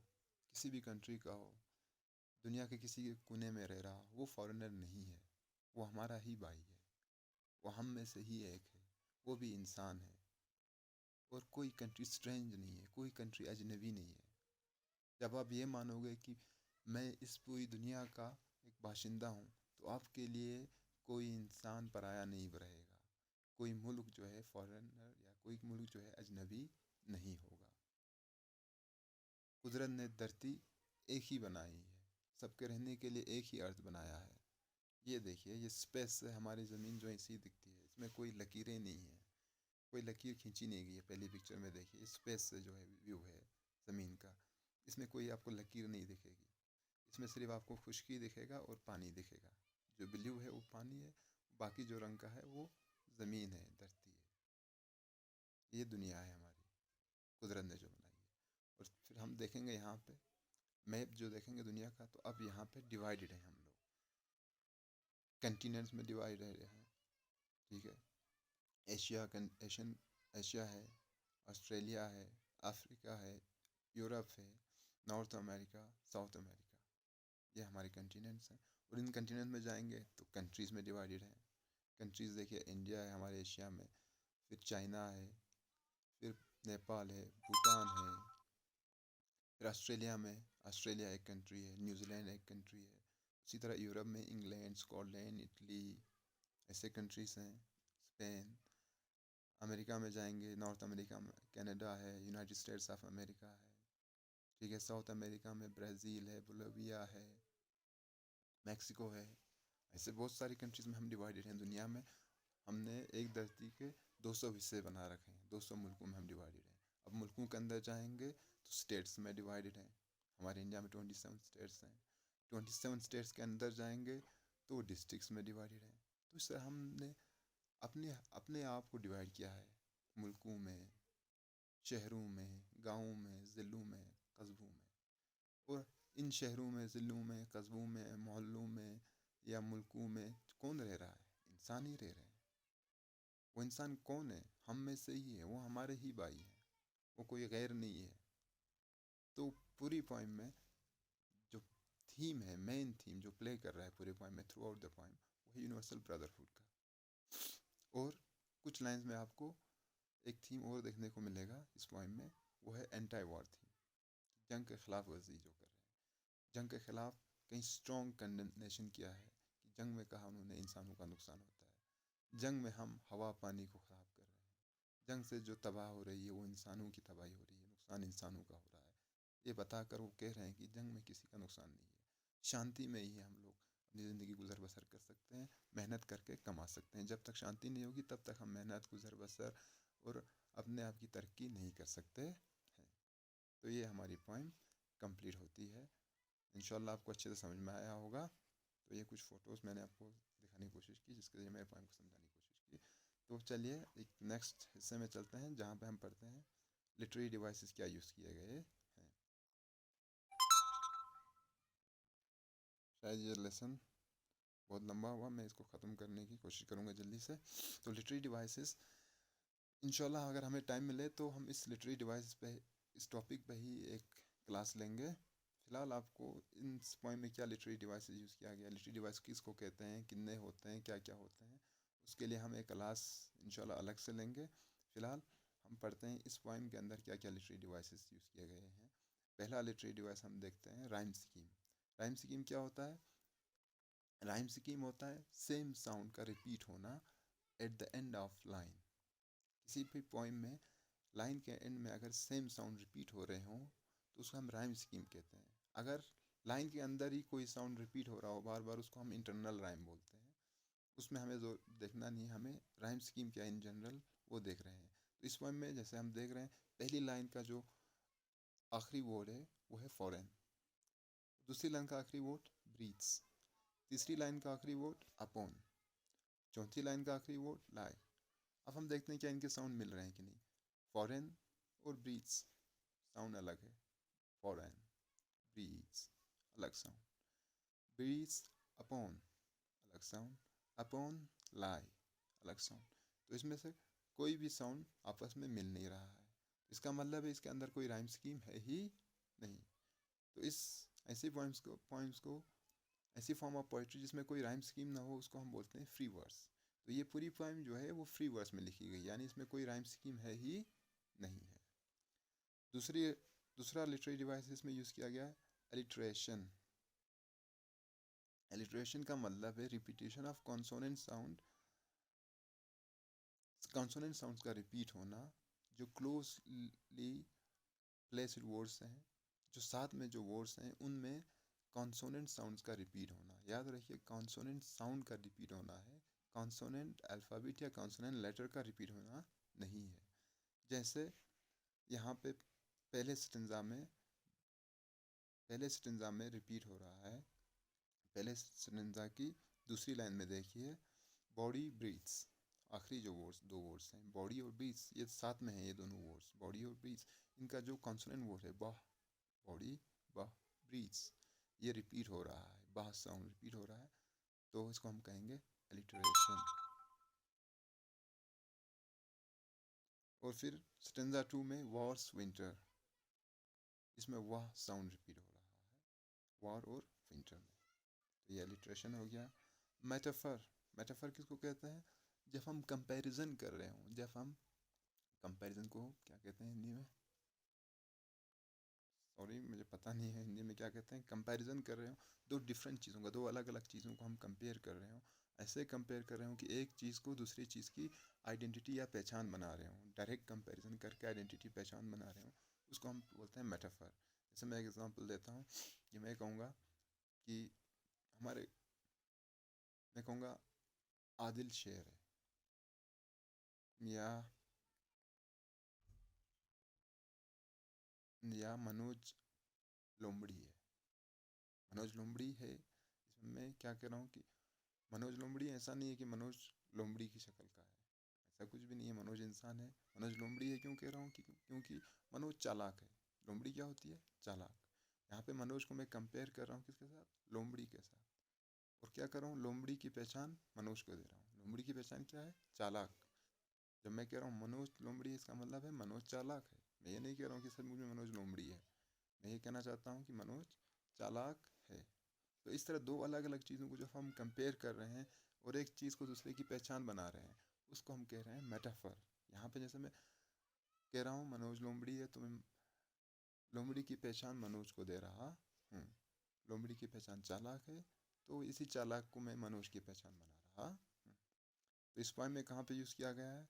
किसी भी कंट्री का हो, दुनिया के किसी कोने में रह रहा हो, वो फॉरेनर नहीं है। वो हमारा ही भाई है, वो हम में से ही एक है, वो भी इंसान है। और कोई कंट्री स्ट्रेंज नहीं है, कोई कंट्री अजनबी नहीं है। जब आप ये मानोगे कि मैं इस पूरी दुनिया का एक बाशिंदा हूँ, तो आपके लिए कोई इंसान पराया नहीं रहेगा। कोई मुल्क जो है फॉरेनर, या कोई मुल्क जो है अजनबी नहीं होगा। कुदरत ने धरती एक ही बनाई है, सबके रहने के लिए एक ही अर्थ बनाया है। ये देखिए, ये स्पेस से हमारी ज़मीन जो ऐसी दिखती है, इसमें कोई लकीरें नहीं है, कोई लकीर खींची नहीं गई है। पहली पिक्चर में देखिए, स्पेस से जो है व्यू है ज़मीन का, इसमें कोई आपको लकीर नहीं दिखेगी। इसमें सिर्फ आपको खुश्की दिखेगा और पानी दिखेगा। जो ब्लू है वो पानी है, बाकी जो रंग का है वो ज़मीन है, धरती है। ये दुनिया है हमारी, कुदरत ने जो बनाई है। और फिर हम देखेंगे यहाँ पे मैप जो देखेंगे दुनिया का, तो अब यहाँ पे डिवाइडेड है हम लोग, कंटिनेंट्स में डिवाइडेड है। ठीक है, एशियन एशिया है, ऑस्ट्रेलिया है, अफ्रीका है, यूरोप है, नॉर्थ अमेरिका, साउथ अमेरिका। ये हमारे कंटिनेंट्स हैं। और इन कंटिनेंट में जाएंगे तो कंट्रीज़ में डिवाइडेड हैं। कंट्रीज़ देखिए, इंडिया है हमारे एशिया में, फिर चाइना है, फिर नेपाल है, भूटान है, फिर ऑस्ट्रेलिया में, ऑस्ट्रेलिया एक कंट्री है, न्यूजीलैंड एक कंट्री है। उसी तरह यूरोप में इंग्लैंड, स्कॉटलैंड, इटली, ऐसे कंट्रीज़ हैं, स्पेन। अमेरिका में जाएंगे, नॉर्थ अमेरिका में कनाडा है, यूनाइटेड स्टेट्स ऑफ अमेरिका है। ठीक है, साउथ अमेरिका में ब्राज़ील है, बोलिविया है, मैक्सिको है। ऐसे बहुत सारी कंट्रीज़ में हम डिवाइडेड हैं दुनिया में। हमने एक धरती के 200 हिस्से बना रखे हैं, 200 मुल्कों में हम डिवाइडेड हैं। अब मुल्कों के अंदर जाएंगे तो स्टेट्स में डिवाइडेड हैं। हमारे इंडिया में 27 स्टेट्स हैं। 27 स्टेट्स के अंदर जाएंगे तो डिस्ट्रिक्ट्स में डिवाइडेड हैं। तो इससे हमने अपने अपने आप को डिवाइड किया है, मुल्कों में, शहरों में, गाँवों में, ज़िलों में, कस्बों में। और इन शहरों में, ज़िलों में, कस्बों में, मोहल्लों में या मुल्कों में कौन रह रहा है? इंसान ही रह रहे हैं। वो इंसान कौन है? हम में से ही है, वो हमारे ही भाई हैं, वो कोई गैर नहीं है। तो पूरी पोइम में जो थीम है, मेन थीम जो प्ले कर रहा है पूरे पोइम में, थ्रू आउट द पोइम, वो है यूनिवर्सल ब्रदरहुड का। और कुछ लाइंस में आपको एक थीम और देखने को मिलेगा इस पोइम में, वो है एंटी वॉर थीम, जंग के खिलाफ वर्जी जो कर रहे हैं। जंग के खिलाफ कहीं स्ट्रॉन्ग कंडेमनेशन किया है कि जंग में कहा उन्होंने इंसानों का नुकसान होता है, जंग में हम हवा पानी को ख़राब कर रहे हैं, जंग से जो तबाह हो रही है वो इंसानों की तबाही हो रही है, नुकसान इंसानों का हो रहा है। ये बताकर वो कह रहे हैं कि जंग में किसी का नुकसान नहीं है, शांति में ही हम लोग अपनी ज़िंदगी गुजर बसर कर सकते हैं, मेहनत करके कमा सकते हैं। जब तक शांति नहीं होगी तब तक हम मेहनत, गुजर बसर और अपने आप की तरक्की नहीं कर सकते हैं। तो ये हमारी पोइम कंप्लीट होती है। इंशाल्लाह आपको अच्छे से समझ में आया होगा। तो ये कुछ फ़ोटोज़ मैंने आपको दिखाने की कोशिश की, जिसके लिए मेरे पॉइंट को समझाने की कोशिश की। तो चलिए एक नेक्स्ट हिस्से में चलते हैं, जहाँ पे हम पढ़ते हैं लिटरेरी डिवाइसेस क्या यूज़ किए गए हैं। शायद ये लेसन बहुत लंबा हुआ, मैं इसको ख़त्म करने की कोशिश करूँगा जल्दी से। तो लिटरेरी डिवाइसेस, इंशाल्लाह अगर हमें टाइम मिले तो हम इस लिटरेरी डिवाइस पे, इस टॉपिक पे ही एक क्लास लेंगे। फ़िलहाल आपको इन पॉइंट में क्या लिटरेरी डिवाइस यूज़ किया गया, लिटरेरी डिवाइस किसको कहते हैं, कितने होते हैं, क्या क्या होते हैं, उसके लिए हम एक क्लास इंशाल्लाह अलग से लेंगे। फ़िलहाल हम पढ़ते हैं इस पॉइंट के अंदर क्या क्या लिटरेरी डिवाइसेस यूज़ किए गए हैं। पहला लिटरेरी डिवाइस हम देखते हैं राइम स्कीम। राइम स्कीम क्या होता है? राइम स्कीम होता है सेम साउंड का रिपीट होना at the end of line. किसी भी पोइम में लाइन के एंड में अगर सेम साउंड रिपीट हो रहे हों तो उसको हम राइम स्कीम कहते हैं। अगर लाइन के अंदर ही कोई साउंड रिपीट हो रहा हो बार बार, उसको हम इंटरनल राइम बोलते हैं। उसमें हमें जो देखना नहीं, हमें राइम स्कीम क्या इन जनरल वो देख रहे हैं। तो इस पोइम में जैसे हम देख रहे हैं, पहली लाइन का जो आखिरी वर्ड है वो है फॉरेन, दूसरी लाइन का आखिरी वर्ड ब्रीथ्स, तीसरी लाइन का आखिरी वर्ड अपॉन, चौथी लाइन का आखिरी वर्ड लाई। अब हम देखते हैं क्या इनके साउंड मिल रहे हैं कि नहीं। फॉरेन और ब्रीथ्स साउंड अलग है, फॉरेन, ब्रीथ्स अलग साउंड, ब्रीथ्स अपॉन अलग साउंड, अपॉन लाई अलग साउंड। तो इसमें से कोई भी साउंड आपस में मिल नहीं रहा है, इसका मतलब है इसके अंदर कोई राइम स्कीम है ही नहीं। तो इस ऐसे पॉइंट्स को ऐसी फॉर्म ऑफ पोइट्री जिसमें कोई राइम स्कीम ना हो उसको हम बोलते हैं फ्री वर्स। तो ये पूरी पोइम जो है वो फ्री वर्स में लिखी गई, यानी इसमें कोई राइम स्कीम है ही नहीं है। दूसरा लिटरेरी डिवाइस इसमें यूज़ किया गया है एलिट्रेशन। एलिट्रेशन का मतलब है repetition of consonant sound, consonant sounds का रिपीट होना, जो क्लोजली प्लेस्ड वर्ड्स हैं, जो साथ में जो वर्ड्स हैं उनमें कॉन्सोनेंट साउंड्स का रिपीट होना। याद रखिए कॉन्सोनेंट साउंड का रिपीट होना है, कॉन्सोनेंट अल्फ़ाबेट या कॉन्सोनेंट लेटर का रिपीट होना नहीं है। जैसे यहाँ पे पहले स्टेंजा में रिपीट हो रहा है। पहले स्टेंजा की दूसरी लाइन में देखिए, बॉडी ब्रीथ्स, आखिरी जो दो वर्ड्स हैं बॉडी और ब्रीथ्स, ये साथ में है ये दोनों वर्ड्स बॉडी और ब्रीथ्स। इनका जो कॉन्सोनेंट वर्ड है बाह, बॉडी बाह ब्रीथ्स, ये रिपीट हो रहा है, बाह साउंड रिपीट हो रहा है, तो इसको हम कहेंगे अलिटरेशन। और फिर स्टेंजा 2 में वॉर्स विंटर, इसमें वाह साउंड रिपीट हो रहा है वॉर और विंटर में, तो ये अलिटरेशन हो गया। मेटाफर किसको कहते हैं? जब हम कंपैरिजन कर रहे हों, जब हम कंपैरिजन को क्या कहते हैं हिंदी में, सॉरी मुझे पता नहीं है हिंदी में क्या कहते हैं, कंपैरिजन कर रहे हो दो डिफरेंट चीज़ों का, दो अलग अलग चीज़ों को हम कंपेयर कर रहे हो, ऐसे कंपेयर कर रहे हो कि एक चीज़ को दूसरी चीज़ की आइडेंटिटी या पहचान बना रहे हो, डायरेक्ट कंपैरिजन करके आइडेंटिटी पहचान बना रहे हो, उसको हम बोलते हैं मेटाफर। जैसे मैं एक एग्जांपल देता हूँ कि मैं कहूँगा कि मैं कहूँगा आदिल शेर है, या मनोज लोमड़ी है। मनोज लोमड़ी है, इसमें मैं क्या कह रहा हूँ कि मनोज लोमड़ी ऐसा नहीं है कि मनोज लोमड़ी की शक्ल का है, ऐसा कुछ भी नहीं है, मनोज इंसान है। मनोज लोमड़ी है क्यों कह रहा हूँ कि क्योंकि मनोज चालाक है। लोमड़ी क्या होती है? चालाक। यहाँ पे मनोज को मैं कंपेयर कर रहा हूँ किसके साथ? लोमड़ी के साथ। और क्या कर रहा हूँ? लोमड़ी की पहचान मनोज को दे रहा हूँ। लोमड़ी की पहचान क्या है? चालाक। जब मैं कह रहा हूँ मनोज लोमड़ी, इसका मतलब है मनोज चालाक है। मैं ये नहीं कह रहा हूँ कि सर मुझे मनोज लोमड़ी है, मैं ये कहना चाहता हूँ कि मनोज चालाक है। तो इस तरह दो अलग अलग चीज़ों को जब हम कंपेयर कर रहे हैं और एक चीज़ को दूसरे की पहचान बना रहे हैं, उसको हम कह रहे हैं मेटाफर। यहाँ पे जैसे मैं कह रहा हूँ मनोज लोमड़ी है, तो मैं लोमड़ी की पहचान मनोज को दे रहा हूँ। लोमड़ी की पहचान चालाक है, तो इसी चालाक को मैं मनोज की पहचान बना रहा हूँ। तो इस पॉइंट में कहाँ पे यूज़ किया गया है?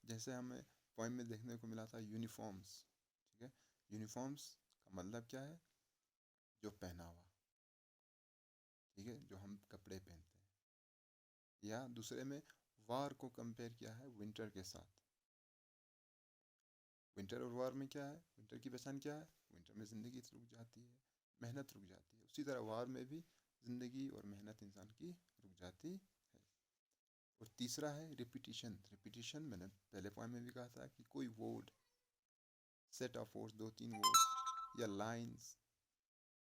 जैसे हमें पॉइंट में देखने को मिला था यूनिफॉर्म्स, ठीक है। यूनिफॉर्म्स का मतलब क्या है? जो पहनावा, ठीक है, जो हम कपड़े पहनते हैं। या दूसरे में वार को कंपेयर किया है विंटर के साथ। विंटर और वार में क्या है? विंटर की पहचान क्या है? विंटर में ज़िंदगी रुक जाती है, मेहनत रुक जाती है। उसी तरह वार में भी ज़िंदगी और मेहनत इंसान की रुक जाती है। और तीसरा है रिपीटिशन। रिपीटिशन मैंने पहले पॉइंट में भी कहा था कि कोई वर्ड, सेट ऑफ वर्ड्स, दो तीन वर्ड्स या लाइंस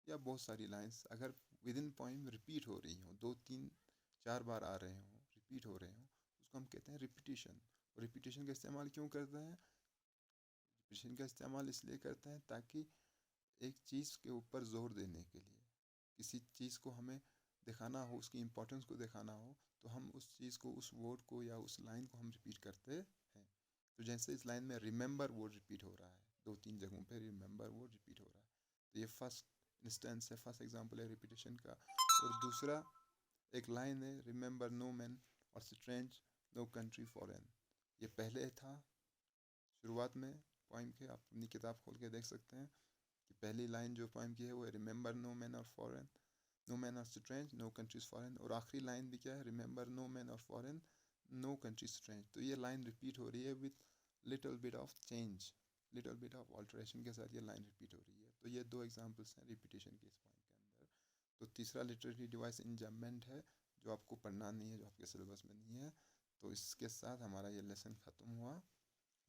या बहुत सारी लाइंस अगर विद इन पॉइंट रिपीट हो रही हों, दो तीन चार बार आ रहे हों, रिपीट हो रहे हों, उसको हम कहते हैं रिपीटिशन। और रिपीटिशन का इस्तेमाल क्यों करते हैं? रिपीटिशन का इस्तेमाल इसलिए करते हैं ताकि एक चीज़ के ऊपर जोर देने के लिए, किसी चीज़ को हमें दिखाना हो, उसकी इम्पोर्टेंस को दिखाना हो, तो हम उस चीज़ को, उस वर्ड को या उस लाइन को हम रिपीट करते हैं। तो जैसे इस लाइन में रिमेंबर वर्ड रिपीट हो रहा है, दो तीन जगहों पे रिमेंबर वर्ड रिपीट हो रहा है, तो ये फर्स्ट इंस्टेंस है, फर्स्ट एग्जांपल है रिपीटिशन का। और दूसरा एक लाइन है रिमेंबर नो मैन और स्ट्रेंज नो कंट्री फॉरेन, ये पहले था शुरुआत में पोइम के, आप अपनी किताब खोल के देख सकते हैं कि पहली लाइन जो पोइम की है वो है remember no man are foreign, no man और स्ट्रेंज नो कंट्रीज फॉरेन, और आखिरी लाइन भी क्या है? Remember no man are foreign no country strange. तो ये लाइन रिपीट हो रही है with little bit of change, little bit of alteration के साथ ये लाइन रिपीट हो रही है। तो ये दो एग्जांपल्स हैं रिपीटेशन के इस पॉइंट के अंदर। तो तीसरा लिटरेरी डिवाइस इंजम्पमेंट है, जो आपको पढ़ना नहीं है, जो आपके सिलेबस में नहीं है। तो इसके साथ हमारा ये लेसन ख़त्म हुआ।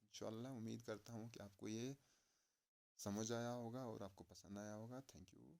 इंशाल्लाह उम्मीद करता हूँ कि आपको ये समझ आया होगा और आपको पसंद आया होगा। Thank you.